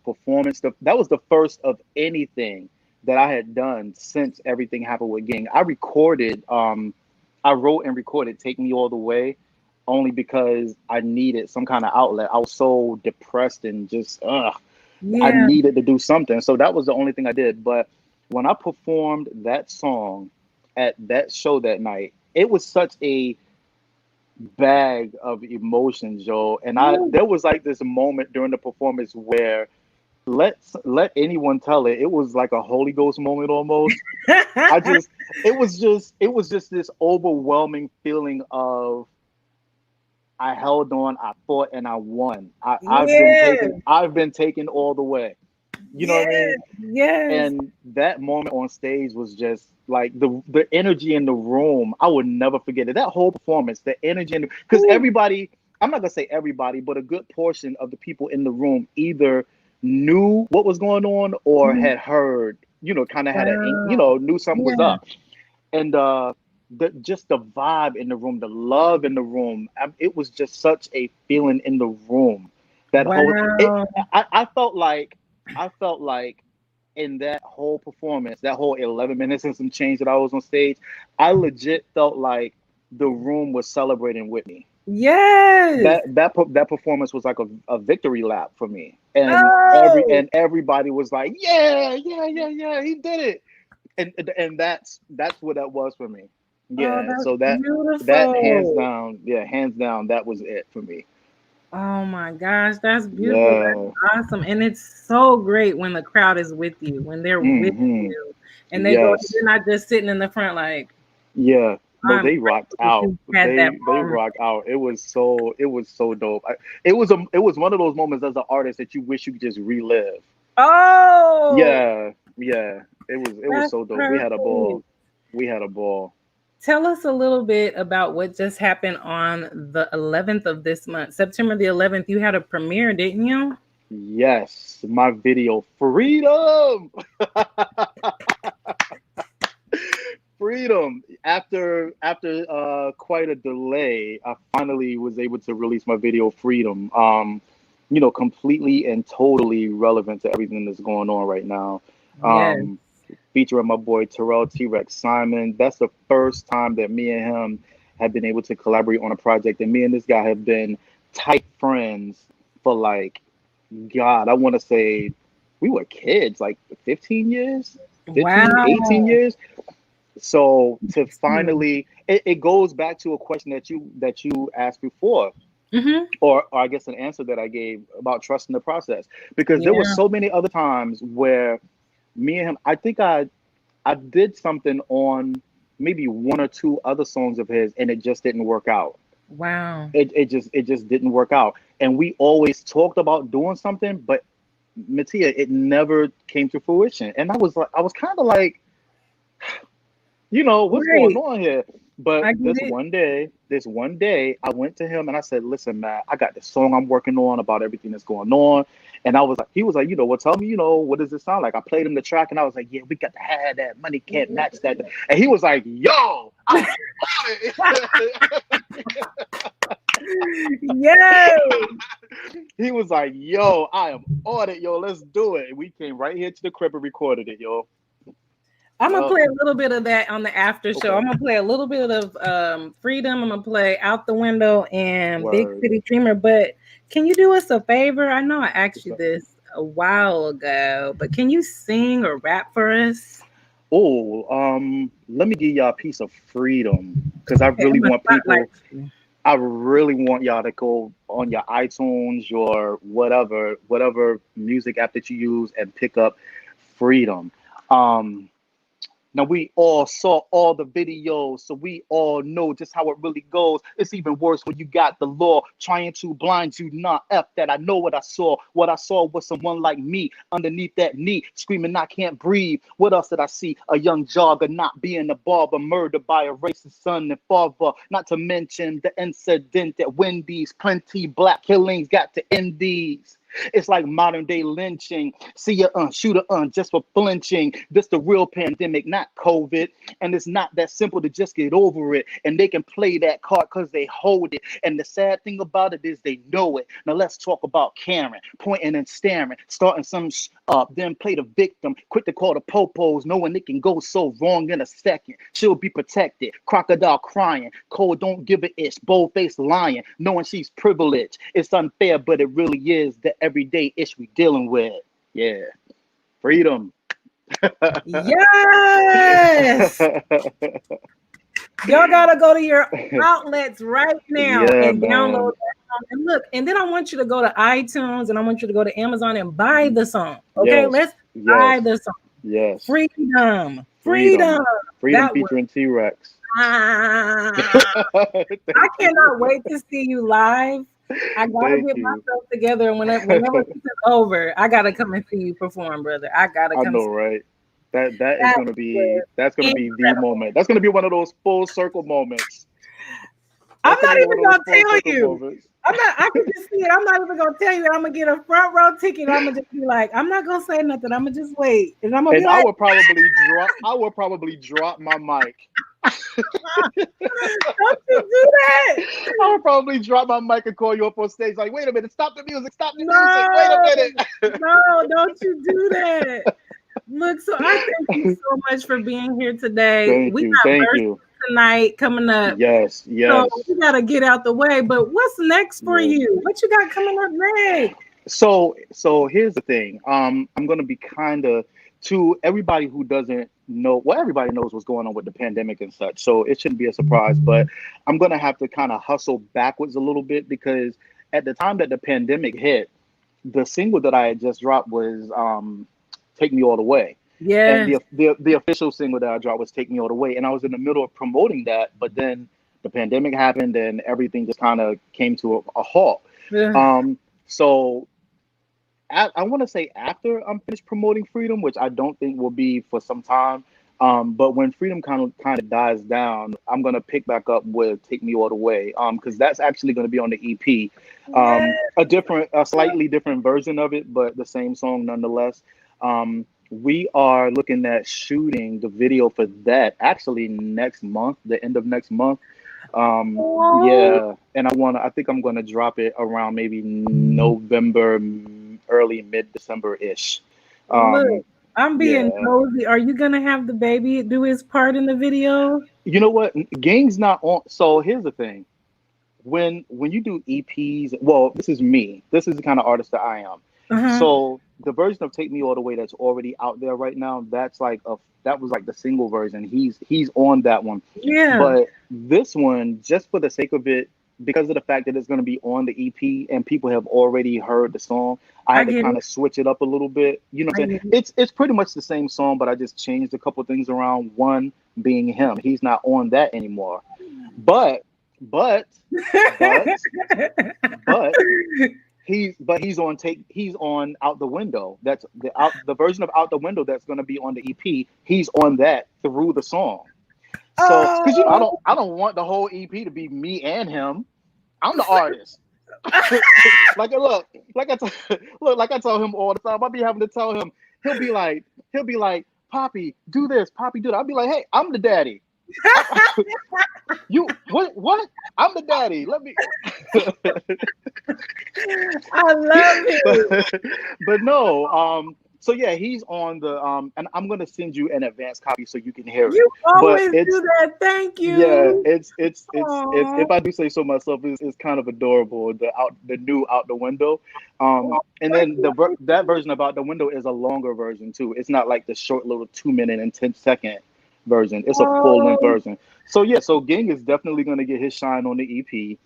performance. That was the first of anything that I had done since everything happened with Ging. I wrote and recorded "Take Me All the Way," only because I needed some kind of outlet. I was so depressed and just I Yeah. needed to do something. So that was the only thing I did. But when I performed that song at that show that night, it was such a bag of emotions, Joe. And I Ooh. there was like this moment during the performance where let anyone tell it. It was like a Holy Ghost moment almost. I just it was just this overwhelming feeling of I held on, I fought, and I won. I've been taken. Yes. I've been taken all the way. You know what I Yes. mean? Yes. And that moment on stage was just like the energy in the room. I would never forget it. That whole performance, the energy in because Ooh. everybody, I'm not gonna say everybody, but a good portion of the people in the room either knew what was going on or Mhm. had heard, kind of had Wow. knew something was Yeah. up. And just the vibe in the room, the love in the room, it was just such a feeling in the room. That whole it, Wow. I felt like in that whole performance, that whole 11 minutes and some change that I was on stage, I legit felt like the room was celebrating with me. Yes. That performance was like a victory lap for me, and Oh. everybody was like, yeah, yeah, yeah, yeah, he did it, and that's what that was for me. Oh, Yeah, that's so that beautiful. hands down, that was it for me. Oh my gosh, that's beautiful. Yeah. That's awesome. And it's so great when the crowd is with you, when they're with Hmm. you and Yes. they're not just sitting in the front like, Yeah. No, I'm they rocked grateful that out. you had that They moment. rocked out. It was so dope. It was one of those moments as an artist that you wish you could just relive. Oh, Yeah. Yeah. It was that's so dope. We had a ball. perfect. We had a ball. Tell us a little bit about what just happened on the 11th of this month. September the 11th, you had a premiere, didn't you? Yes, my video freedom. Freedom. After quite a delay, I finally was able to release my video Freedom. Completely and totally relevant to everything that's going on right now. Yes. Um, Featuring my boy Terrell T Rex Simon. That's the first time that me and him have been able to collaborate on a project. And me and this guy have been tight friends for like, God, I want to say we were kids, like 15 years, 15, Wow. 18 years. So to Hmm. finally, it goes back to a question that you asked before, Hmm. or I guess an answer that I gave about trusting the process, because there were Yeah. so many other times where me and him, I did something on maybe one or two other songs of his, and it just didn't work out. Wow. It just didn't work out, and we always talked about doing something, but Mattia, it never came to fruition, and I was kind of like, what's going Right. on here? But I get it. this one day, I went to him and I said, listen, man, I got this song I'm working on about everything that's going on. And he was like, well, tell me, what does it sound like? I played him the track and I was like, yeah, we got to have that. Money can't match that. And he was like, yo, I'm on it. Yes. He was like, yo, I am on it, yo, let's do it. And we came right here to the crib and recorded it, yo. I'm gonna Yup. play a little bit of that on the after show. I'm Okay. gonna play a little bit of Freedom. I'm gonna play Out the Window and Big Word. City Dreamer. But can you do us a favor? I know I asked What's you up? this a while ago, but can you sing or rap for us? Oh, let me give y'all a piece of freedom because Okay, I'm gonna spotlight you. I really want y'all to go on your iTunes, your whatever music app that you use and pick up freedom. Um, Now we all saw all the videos, so we all know just how it really goes. It's even worse when you got the law trying to blind you. Not F that I know what I saw. What I saw was someone like me underneath that knee, screaming, I can't breathe. What else did I see? A young jogger not being a barber, murdered by a racist son and father. Not to mention the incident at Wendy's. Plenty black killings got to end these. It's like modern day lynching. See ya, shoot a just for flinching. This the real pandemic, not COVID. And it's not that simple to just get over it. And they can play that card because they hold it. And the sad thing about it is they know it. Now let's talk about Karen, pointing and staring, starting some up, then play the victim, quick to call the popos, knowing it can go so wrong in a second. She'll be protected, crocodile crying, cold don't give a ish, bold face lying, knowing she's privileged. It's unfair, but it really is the everyday ish we dealing with. Yeah, freedom. Yes. Y'all gotta go to your outlets right now Yeah, and download man. that song. And look, and then I want you to go to iTunes and I want you to go to Amazon and buy the song. Okay, Yes, let's buy yes, the song. yes. Freedom, Freedom. freedom. Freedom That was. featuring T-Rex. I Thank cannot you. wait to see you live. I gotta Thank get you. myself together, and whenever this is over, I gotta come and see you perform, brother. I gotta I come know, see you. right? That is That gonna was be the incredible. moment. That's gonna be one of those full circle moments. I'm That's gonna not be one even of those gonna full tell circle you. moments. I'm not. I can just see it. I'm not even gonna tell you. I'm gonna get a front row ticket. I'm gonna just be like, I'm not gonna say nothing. I'm gonna just wait, and I'm gonna be And I like, would probably drop. I would probably drop my mic. don't you do that? I would probably drop my mic and call you up on stage. Like, wait a minute, stop the music, stop the music. Wait a No, minute. no, don't you do that. Look, so I thank you so much for being here today. Thank We you, got thank verses you. tonight coming up. Yes, So yes, we gotta get out the way. But what's next for yes. you? What you got coming up next? So here's the thing. I'm gonna be kind of to everybody who doesn't know. Well, everybody knows what's going on with the pandemic and such, so it shouldn't be a surprise. But I'm gonna have to kind of hustle backwards a little bit because at the time that the pandemic hit, the single that I had just dropped was "Take Me All the Way," and Yes. the official single that I dropped was "Take Me All the Way," and I was in the middle of promoting that, but then the pandemic happened and everything just kind of came to a halt. Ugh. So I want to say after I'm finished promoting Freedom, which I don't think will be for some time. But when Freedom kind of dies down, I'm gonna pick back up with "Take Me All the Way," because that's actually gonna be on the EP. Yes. A slightly different version of it, but the same song nonetheless. We are looking at shooting the video for that actually next month, the end of next month. Oh, Yeah, and I think I'm gonna drop it around maybe November, early mid December ish. look, I'm being Yeah, nosy. Are you gonna have the baby do his part in the video? you know what? Gang's not on. So here's the thing: when you do EPs, well, this is me. This is the kind of artist that I am. Uh-huh. So the version of "Take Me All the Way" that's already out there right now, that was like the single version. He's on that one. Yeah, But this one, just for the sake of it, because of the fact that it's going to be on the EP and people have already heard the song, I I had to get kind it. of switch it up a little bit. You know what I I'm saying? get it. It's pretty much the same song, but I just changed a couple things around. One being him, he's not on that anymore. But but but but he's on Out the Window. That's the version of Out the Window that's going to be on the EP. He's on that through the song. So, because Oh, I don't want the whole EP to be me and him. I'm the artist. Like look, like I tell him all the time. I be having to tell him. He'll be like, Poppy, do this. Poppy, do that. I'll be like, hey, I'm the daddy. I, you what? I'm the daddy. Let me. I love it. But no. So yeah, he's on the and I'm gonna send you an advanced copy so you can hear it. You But always it's do that. Thank yeah, you. it's Aw. if I do say so myself, it's kind of adorable. The new Out the Window, and then that version of Out the Window is a longer version too. It's not like the short little 2 minute and 10 second version. It's a full length Oh, version. So yeah, so Ging is definitely gonna get his shine on the EP,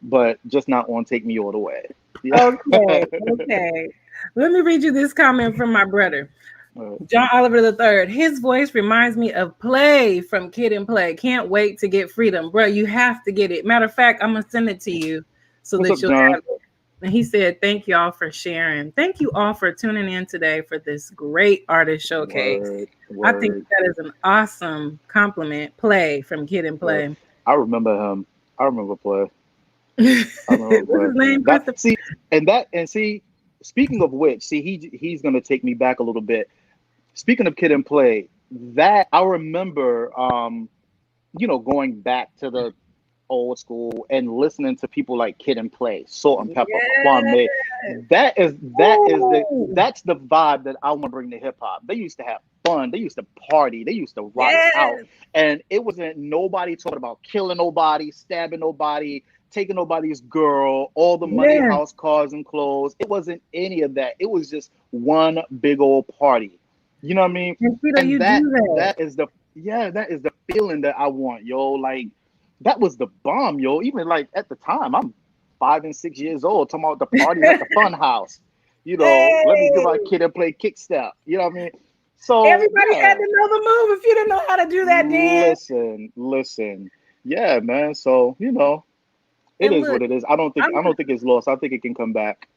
but just not on Take Me All the Way. Yeah. okay. Okay. Let me read you this comment from my brother. Right. John Oliver III. His voice reminds me of Play from Kid and Play. Can't wait to get Freedom. Bro, you have to get it. Matter of fact, I'm going to send it to you so What's that up, you'll John? have it. And he said, thank you all for sharing. Thank you all for tuning in today for this great artist showcase. Word, I think word. that is an awesome compliment. Play from Kid and Right. Play. I remember him. I remember Play. I remember What's Play. his name, That Christopher? see, and see. Speaking of which, see, he's gonna take me back a little bit. Speaking of Kid and Play, that I remember, going back to the old school and listening to people like Kid and Play, Salt and Pepper, Kwame. Yes. Ooh. That's the vibe that I want to bring to hip hop. They used to have fun. They used to party. They used to rock out, Yes. and it wasn't nobody talking about killing nobody, stabbing nobody, taking nobody's girl, all the money, Yes. house, cars, and clothes. It wasn't any of that. It was just one big old party. You know what I mean? And Tito, And you do that. that is the feeling that I want, yo. Like that was the bomb, yo. Even like at the time, I'm 5 and 6 years old, talking about the parties at the fun house. Let me give my Hey. kid and play kick step. You know what I mean? So Everybody had yeah, to know the move. If you didn't know how to do that, then. listen. Yeah, man. So, it And is look, what it is. I don't think I'm I don't think it's lost. I think it can come back.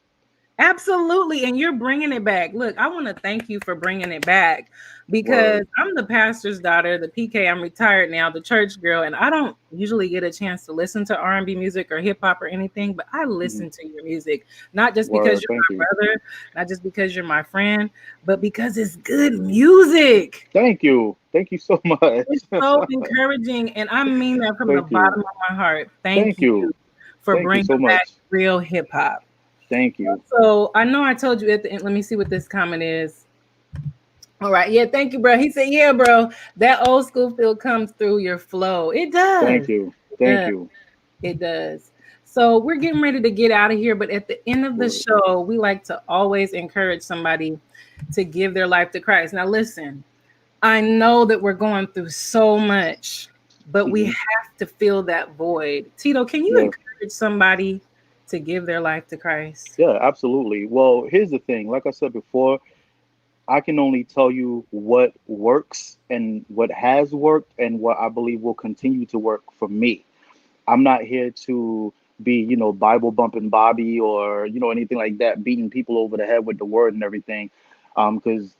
absolutely, and you're bringing it back. Look, I want to thank you for bringing it back because Word. I'm the pastor's daughter, the PK. I'm retired now, the church girl, and I don't usually get a chance to listen to R&B music or hip hop or anything, but I Hmm. listen to your music not just because Word. you're Thank my you. brother, not just because you're my friend, but because it's good music. Thank you. Thank you so It's much. so encouraging, and I mean that from the Thank you. bottom of my heart. Thank Thank you you. for Thank you bringing so back much. real hip hop. Thank you. So I know I told you at the end. Let me see what this comment is. All right. Yeah. Thank you, bro. He said, yeah, bro, that old school feel comes through your flow. It Thank does. you. It Thank does. you. It does. So we're getting ready to get out of here. But at the end of the Word. show, we like to always encourage somebody to give their life to Christ. Now, listen, I know that we're going through so much, but we Hmm. have to fill that void. Tito, can you Yeah. encourage somebody to give their life to Christ? Yeah, absolutely. Well, here's the thing. Like I said before, I can only tell you what works and what has worked and what I believe will continue to work for me. I'm not here to be, Bible bumping Bobby or, anything like that, beating people over the head with the word and everything. Because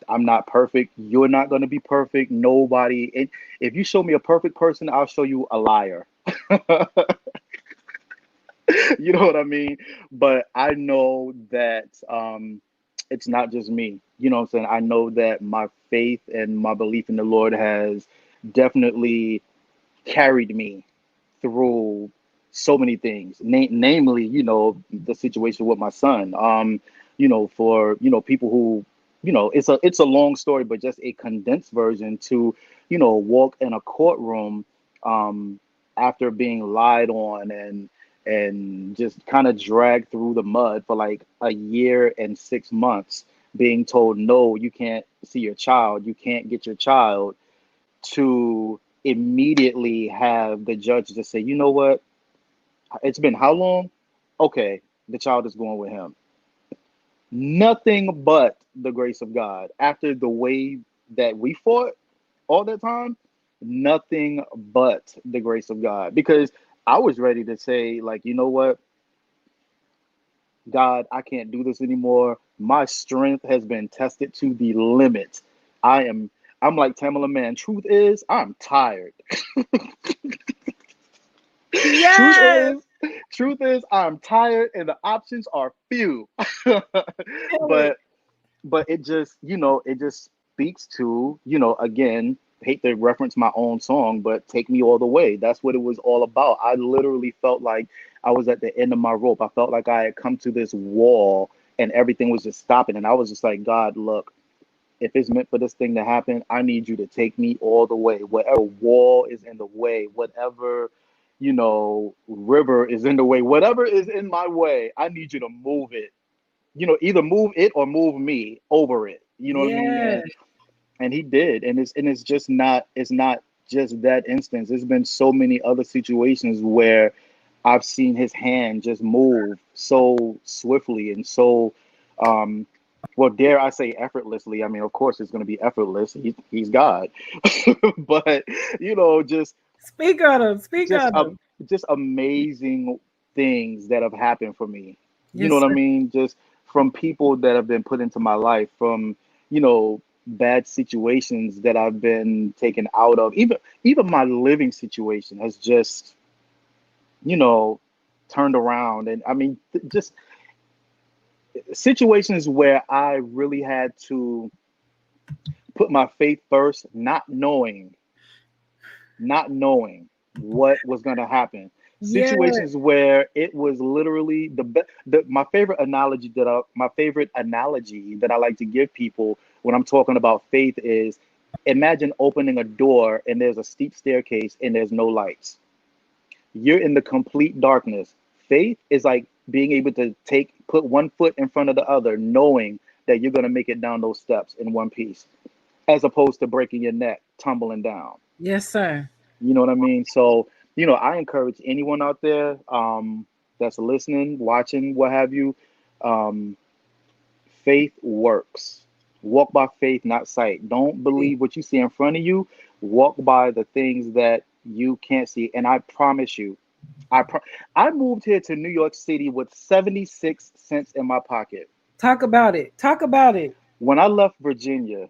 I'm not perfect. You're not going to be perfect. Nobody. If you show me a perfect person, I'll show you a liar. You know what I mean? But I know that it's not just me. You know what I'm saying? I know that my faith and my belief in the Lord has definitely carried me through so many things, namely, the situation with my son. For people who, it's a long story, but just a condensed version to, walk in a courtroom um, after being lied on and just kind of dragged through the mud for like a year and 6 months, being told no, you can't see your child, you can't get your child, to immediately have the judge just say, you know what, it's been how long? Okay, the child is going with him. Nothing but the grace of God. After the way that we fought all that time, nothing but the grace of God. Because I was ready to say, like, you know what, God, I can't do this anymore. My strength has been tested to the limit. I am I'm like Tamala Man. Truth is, I'm tired. Truth Yes. is, I'm tired and the options are few. Tell it. but it just, it just speaks to, again, hate to reference my own song, but Take Me All the Way. That's what it was all about. I literally felt like I was at the end of my rope. I felt like I had come to this wall and everything was just stopping. And I was just like, God, look, if it's meant for this thing to happen, I need you to take me all the way. Whatever wall is in the way, whatever, river is in the way, whatever is in my way, I need you to move it. Either move it or move me over it. You know what I mean? Yes. And he did. And it's just not, it's not just that instance. There's been so many other situations where I've seen his hand just move so swiftly and so Well, dare I say effortlessly? I mean, of course, it's going to be effortless. He's God, but just Speak on them. Speak just on them. just amazing things that have happened for me. You know Yes, what I sir. mean? Just from people that have been put into my life, from bad situations that I've been taken out of. Even my living situation has just you know turned around, and I mean, just situations where I really had to put my faith first, not knowing what was going to happen. Yeah. Situations where it was literally my favorite analogy that I like to give people when I'm talking about faith is, imagine opening a door and there's a steep staircase and there's no lights. You're in the complete darkness. Faith is like being able to put one foot in front of the other, knowing that you're going to make it down those steps in one piece, as opposed to breaking your neck tumbling down. Yes, sir. You know what I mean? So, I encourage anyone out there that's listening, watching, what have you. Um, Faith works. Walk by faith, not sight. Don't believe what you see in front of you. Walk by the things that you can't see. And I promise you, I pro- I moved here to New York City with 76 cents in my pocket. Talk about it. Talk about it. When I left Virginia,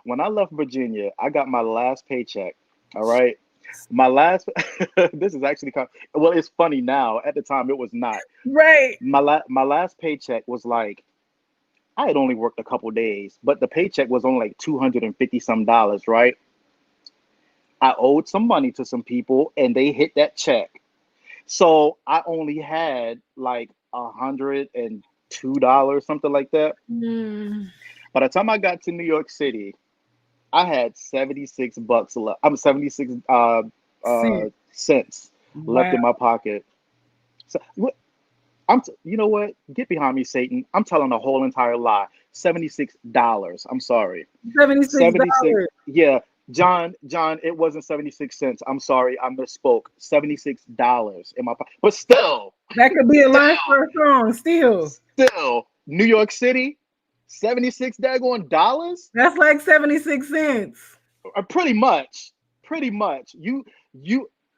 when I left Virginia, I got my last paycheck. All right. My last, this is actually well, it's funny now. At the time, it was not. Right. My last paycheck was like, I had only worked a couple days, but the paycheck was only like 250 some dollars, right? I owed some money to some people and they hit that check. So I only had like $102, something like that. Mm, By the time I got to New York City, I had 76 bucks left. I'm 76 sin. cents left Wow. in my pocket. So what you know what? Get behind me, Satan. I'm telling a whole entire lie. $76. I'm sorry. $76. 76. Yeah. John, it wasn't 76 cents. I'm sorry, I misspoke. $76 in my pocket. But That could be a line for a song still. still, New York City, 76 daggone dollars? That's like 76 cents. Pretty much. Pretty much. You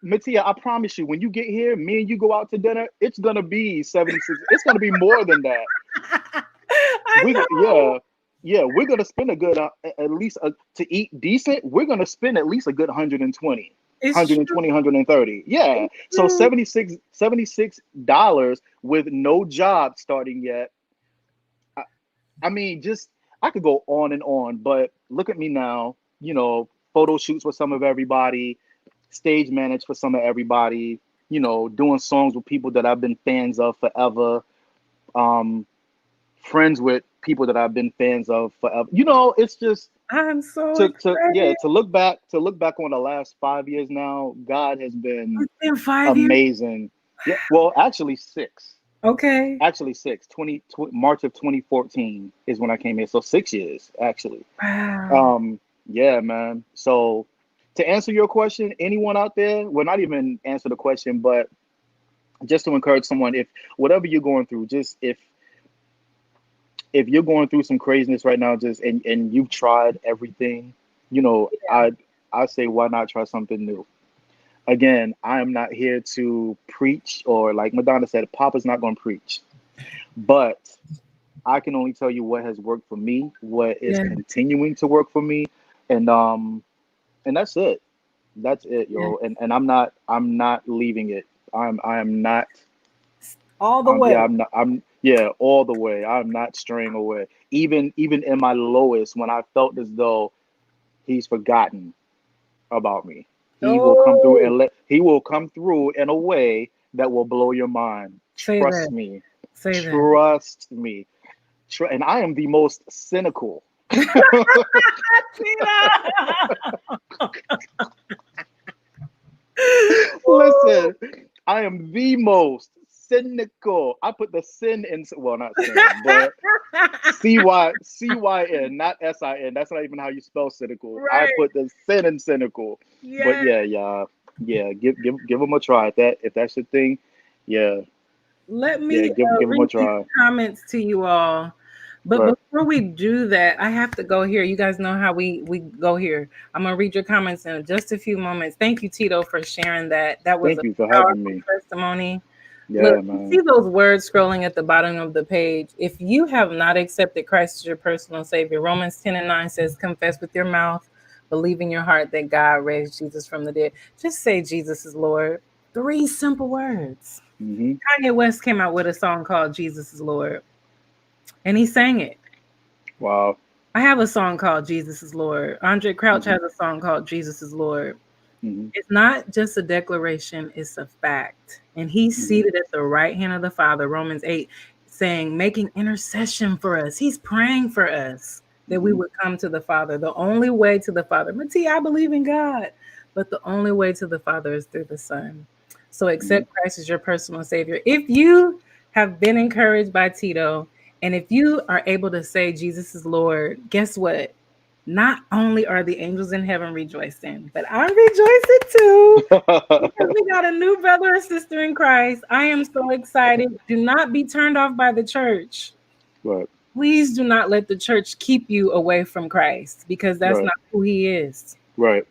Mattia, I promise you, when you get here, me and you go out to dinner, it's gonna be 76. It's gonna be more than that. I know. Yeah, yeah, we're gonna spend a good at least to eat decent. We're gonna spend at least a good 120, It's true. 130. Yeah, It's so true. $76 with no job starting yet. I, I mean, just I could go on and on, but look at me now. Photo shoots for some of everybody, stage manage for some of everybody. Doing songs with people that I've been fans of forever. Um, Friends with people that I've been fans of forever. It's just I'm so to yeah excited. to look back on the last 5 years now. God has been It's been 5 years. amazing. Yeah, well, actually six. Okay. Actually six. March of 2014 is when I came here. So 6 years actually. Wow. Um, yeah, man. So to answer your question, anyone out there, well, not even answer the question, but just to encourage someone, if whatever you're going through, just if you're going through some craziness right now, just and you've tried everything, I say, why not try something new? Again, I am not here to preach, or like Madonna said, Papa's not going to preach, but I can only tell you what has worked for me, what is Yeah. continuing to work for me, and and that's it. That's it, Yeah. yo. And I'm not leaving it. I am not. All the way. Yeah, I'm yeah, all the way. I'm not straying away. Even in my lowest, when I felt as though he's forgotten about me, Oh, he will come through in a way that will blow your mind. say Trust that. me. Say that. Trust me. And I am the most cynical. Tina! Listen, I am the most cynical. I put the sin in, well, not sin, but CYN, not SIN. That's not even how you spell cynical. I Right. put the sin in cynical. But Yeah. yeah, yeah. Give them a try. If that's your thing, yeah, Let yeah. me Give them a read these try. comments to you all. But Right. before we do that, I have to go here. You guys know how we go here. I'm gonna read your comments in just a few moments. Thank you, Tito, for sharing that. That was Thank a you for having powerful me. testimony. Look, Yeah, you see man. those words scrolling at the bottom of the page. If you have not accepted Christ as your personal Savior, Romans 10 and 9 says, confess with your mouth, believe in your heart that God raised Jesus from the dead. Just say Jesus is Lord. Three simple words. Hmm. Kanye West came out with a song called Jesus is Lord, and he sang it. Wow. I have a song called Jesus is Lord. Andre Crouch Hmm. has a song called Jesus is Lord. Hmm. It's not just a declaration, it's a fact. And he's Hmm. seated at the right hand of the Father, Romans 8, saying, making intercession for us. He's praying for us that we Hmm. would come to the Father. The only way to the Father, Mati, I believe in God, but the only way to the Father is through the Son. So Hmm. accept Christ as your personal Savior. If you have been encouraged by Tito, and if you are able to say Jesus is Lord, guess what? Not only are the angels in heaven rejoicing, but I'm rejoicing too because we got a new brother or sister in Christ. I am so excited. Do not be turned off by the church. Right. Please do not let the church keep you away from Christ because that's Right. not who he is. Right.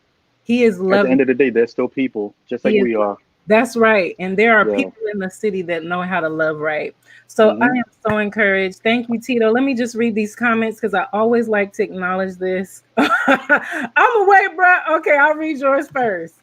He is At the loving. end of the day, they're still people, just like He is we are. That's right. And there are Yeah. people in the city that know how to love right. So I Hmm. am so encouraged. Thank you, Tito. Let me just read these comments because I always like to acknowledge this. I'm away, bro. Okay, I'll read yours first.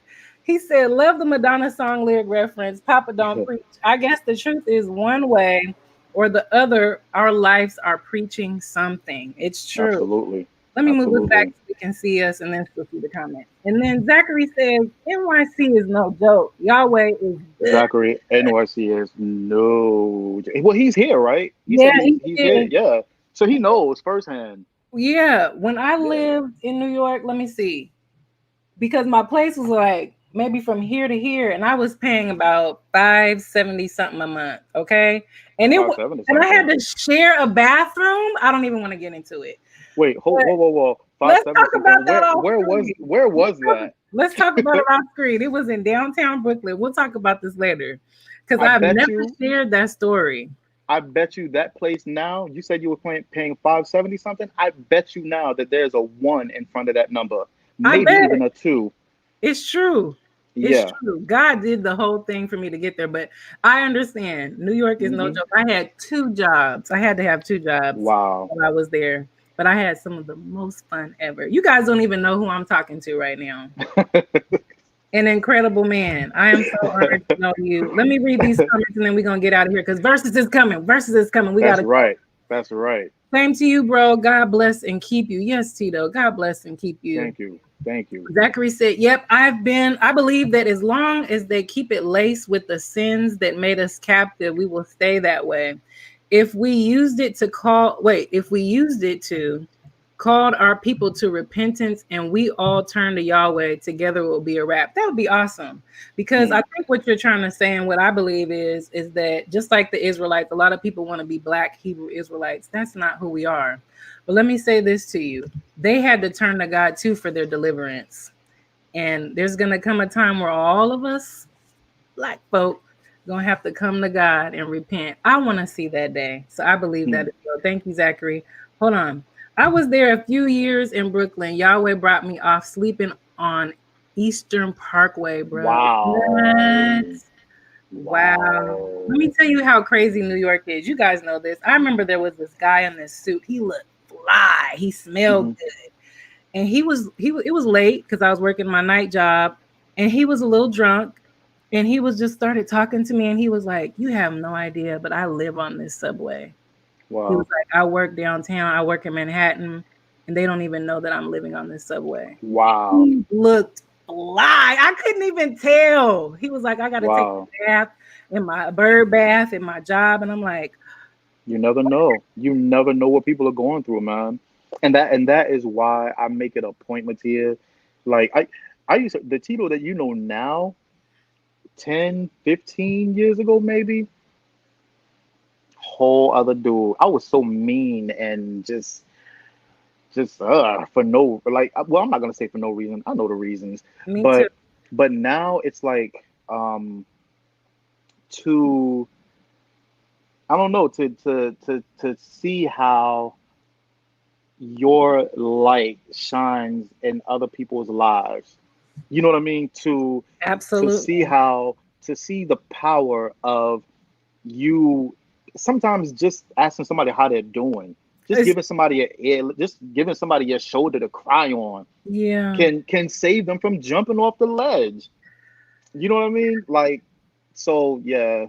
He said, love the Madonna song lyric reference. Papa don't preach. I guess the truth is one way or the other, our lives are preaching something. It's true. Absolutely. Let me move us back Absolutely. so we can see us and then still see the comments. And then Zachary says, NYC is no joke. Yahweh is good. Zachary NYC is no. Well, he's here, right? He Yeah, said he he's here. is. Yeah. So he knows firsthand. Yeah. When I Yeah. lived in New York, let me see. Because my place was like maybe from here to here, and I was paying about 570 something a month. Okay. And Five seven or and I had something. to share a bathroom. I don't even want to get into it. Wait, But whoa, whoa, whoa. Five let's seven or talk about something. that Where off where was screen. where was that? Let's talk about it off screen. It was in downtown Brooklyn. We'll talk about this later because I I've bet never you. shared that story. I bet you that place now. You said you were paying 570 something. I bet you now that there's a one in front of that number, I maybe bet even a two. it's true. It's Yeah. true. God did the whole thing for me to get there, but I understand. New York is no Hmm. joke. I had two jobs. I had to have two jobs Wow. while I was there, but I had some of the most fun ever. You guys don't even know who I'm talking to right now. An incredible man. I am so honored to know you. Let me read these comments and then we're gonna get out of here because verses is coming. Verses is coming. We That's gotta go. right. That's right. Same to you, bro. God bless and keep you. Yes, Tito. God bless and keep you. Thank you. Thank you. Zachary said, yep, I believe that as long as they keep it laced with the sins that made us captive, we will stay that way. If we used it to called our people to repentance and we all turn to Yahweh, together it will be a wrap. That would be awesome. Because I Mm. think what you're trying to say and what I believe is that just like the Israelites, a lot of people want to be black Hebrew Israelites. That's not who we are. But let me say this to you. They had to turn to God too for their deliverance. And there's gonna come a time where all of us black folk gonna have to come to God and repent. I want to see that day. So I believe that Mm. as well. Thank you, Zachary. Hold on. I was there a few years in Brooklyn. Yahweh brought me off sleeping on Eastern Parkway, bro. What? Wow. Wow. Let me Wow. tell you how crazy New York is. You guys know this. I remember there was this guy in this suit. He looked fly. He smelled Hmm. good. And it was late because I was working my night job and he was a little drunk and he was just started talking to me and he was like, you have no idea, but I live on this subway. He was Wow. like, I work downtown, I work in Manhattan, and they don't even know that I'm living on this subway. Wow. He looked fly. I couldn't even tell. He was like, I gotta take Wow. a bath in my bird bath in my job. And I'm like, You never know. You never know what people are going through, man. And that is why I make it a point, Mattia. Like I used to, the Tito that you know now, 10, 15 years ago maybe, whole other dude. I was so mean and just for no like well, I'm not gonna say for no reason. I know the reasons. me too. But now it's like to I don't know to see how your light shines in other people's lives. You know what I mean? To see Absolutely. how to see the power of you sometimes just asking somebody how they're doing, just It's, giving somebody a ear, just giving somebody a shoulder to cry on yeah. can save them from jumping off the ledge. You know what I mean? Like, so yeah,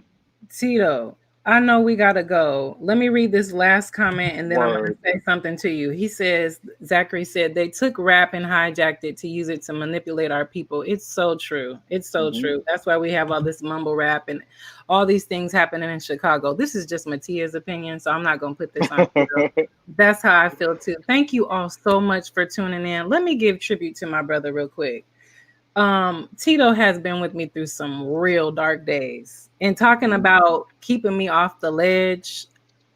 Tito, I know we gotta go. Let me read this last comment and then I'm gonna word. say something to you. He says, Zachary said they took rap and hijacked it to use it to manipulate our people. It's so true. It's so Hmm. true. That's why we have all this mumble rap and all these things happening in Chicago. This is just Matia's opinion, so I'm not gonna put this on Tito. That's how I feel too. Thank you all so much for tuning in. Let me give tribute to my brother real quick. Tito has been with me through some real dark days and talking Hmm. about keeping me off the ledge.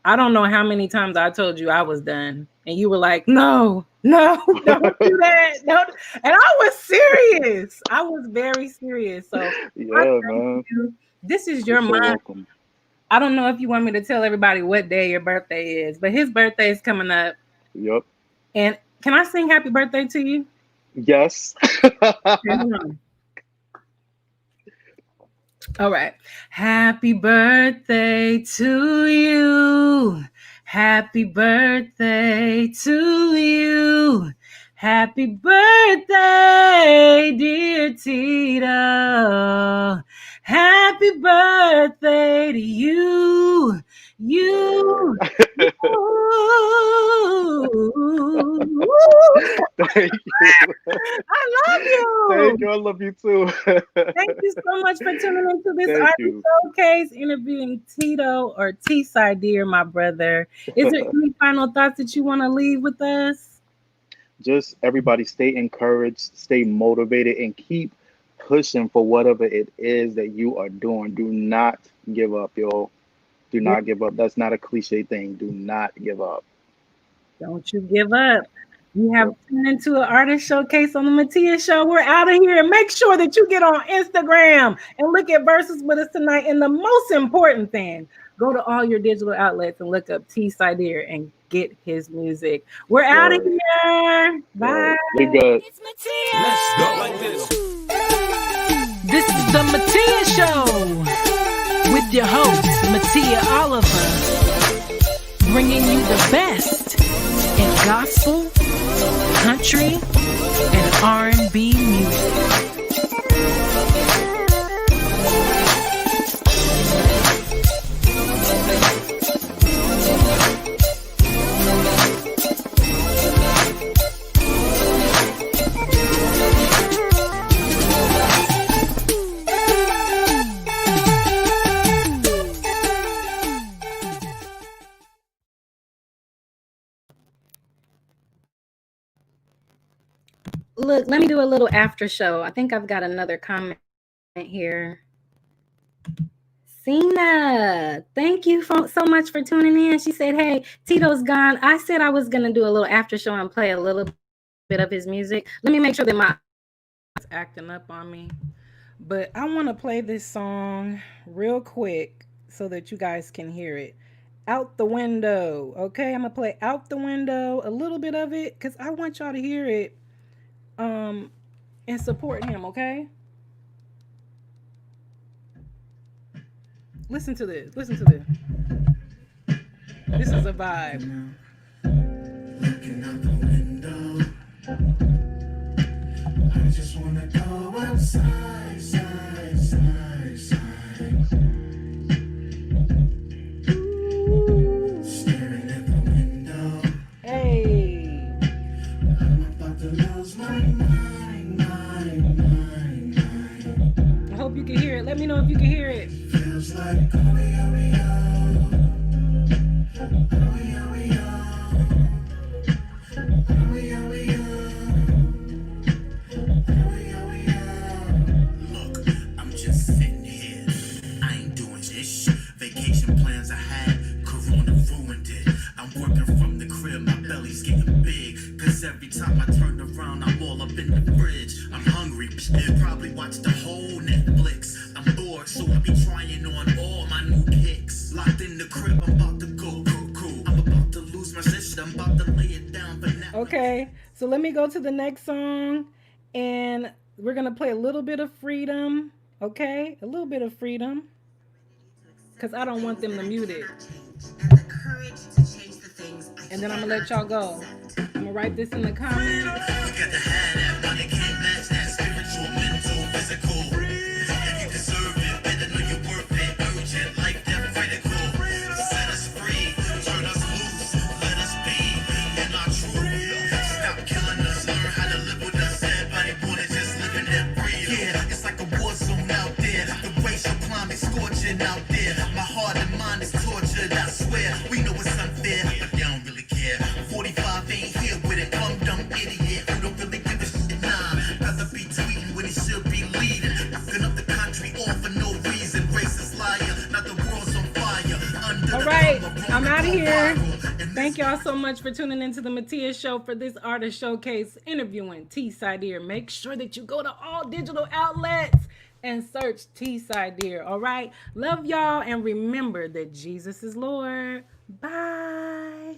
I don't know how many times I told you I was done and you were like, no, no, don't do that, don't. And I was serious. I was very serious. So I Yeah, thank man. you. This is You're your so month. welcome. I don't know if you want me to tell everybody what day your birthday is, but his birthday is coming up. Yep. And can I sing happy birthday to you? Yes. Okay, hold on. All right. Happy birthday to you. Happy birthday to you. Happy birthday, dear Tito. Happy birthday to you. Word. You. You. Thank you. I love Thank you. you. I love you too. Thank you so much for tuning into this Thank artist you. showcase interviewing Tito or T Sydir, my brother. Is there any final thoughts that you want to leave with us? Just everybody stay encouraged, stay motivated, and keep pushing for whatever it is that you are doing. Do not give up, yo. Do Yeah, not give up. That's not a cliche thing. Do not give up. don't you give up. You have Yep. tuned into an artist showcase on the Matia Show. We're out of here. And make sure that you get on Instagram and look at verses with us tonight. And the most important thing, go to all your digital outlets and look up T Sydir and get his music. We're out of Word. here. Word. Bye. We good. It's Mattia. Let's go like this. This is the Matia Show with your host, Matia Oliver, bringing you the best in gospel, country, and R&B music. Look, let me do a little after show. I think I've got another comment here. Cena, thank you so much for tuning in. She said, hey, Tito's gone. I said I was going to do a little after show and play a little bit of his music. Let me make sure that my acting up on me. But I want to play this song real quick so that you guys can hear it. Out the Window. Okay, I'm going to play Out the Window, a little bit of it, because I want y'all to hear it and support him, okay? Listen to this. Listen to this. This is a vibe now. Looking out the window, I just wanna go outside, side, side, side. Staring at the window. Hey, I'm about to lose my mind, mind, mind, mind. I hope you can hear it. Let me know if you can hear it. Feels like Look, I'm just sitting here. I ain't doing shit. Vacation plans I had, Corona ruined it. I'm working from the crib, my belly's getting big. Cause every time I turn around, I'm all up in the fridge. I'm hungry, and probably watch the whole Netflix. I'm bored, so I be trying on all my new kicks. Like Okay, so let me go to the next song, and we're gonna play a little bit of Freedom. Okay, a little bit of Freedom, because I don't want them to mute it. And then I'm gonna let y'all go. I'm gonna write this in the comments. You got to have that money, can't match that spiritual, mental, physical. If you deserve it, better know you're worth it. Urgent, life, death, critical. Set us free, turn us loose, let us be in our truth. Stop killing us, learn how to live with us. Everybody wanna just live and let breathe. Yeah, it's like a war zone out there. The racial climate scorching out there. My heart and mind is tortured, I swear. We know it's unfair, but they don't really care. 45 ain't here with it, come dumb idiot who don't really give a shit. Nah, rather be tweeting when he should be leading. Fucking up the country all for no reason. Racist liar, not the world's on fire. All right, I'm out of here. Thank y'all so much for tuning into the Matias Show for this artist showcase interviewing T Sydir. Make sure that you go to all digital outlets and search T Sydir. All right, love y'all, and remember that Jesus is Lord. Bye.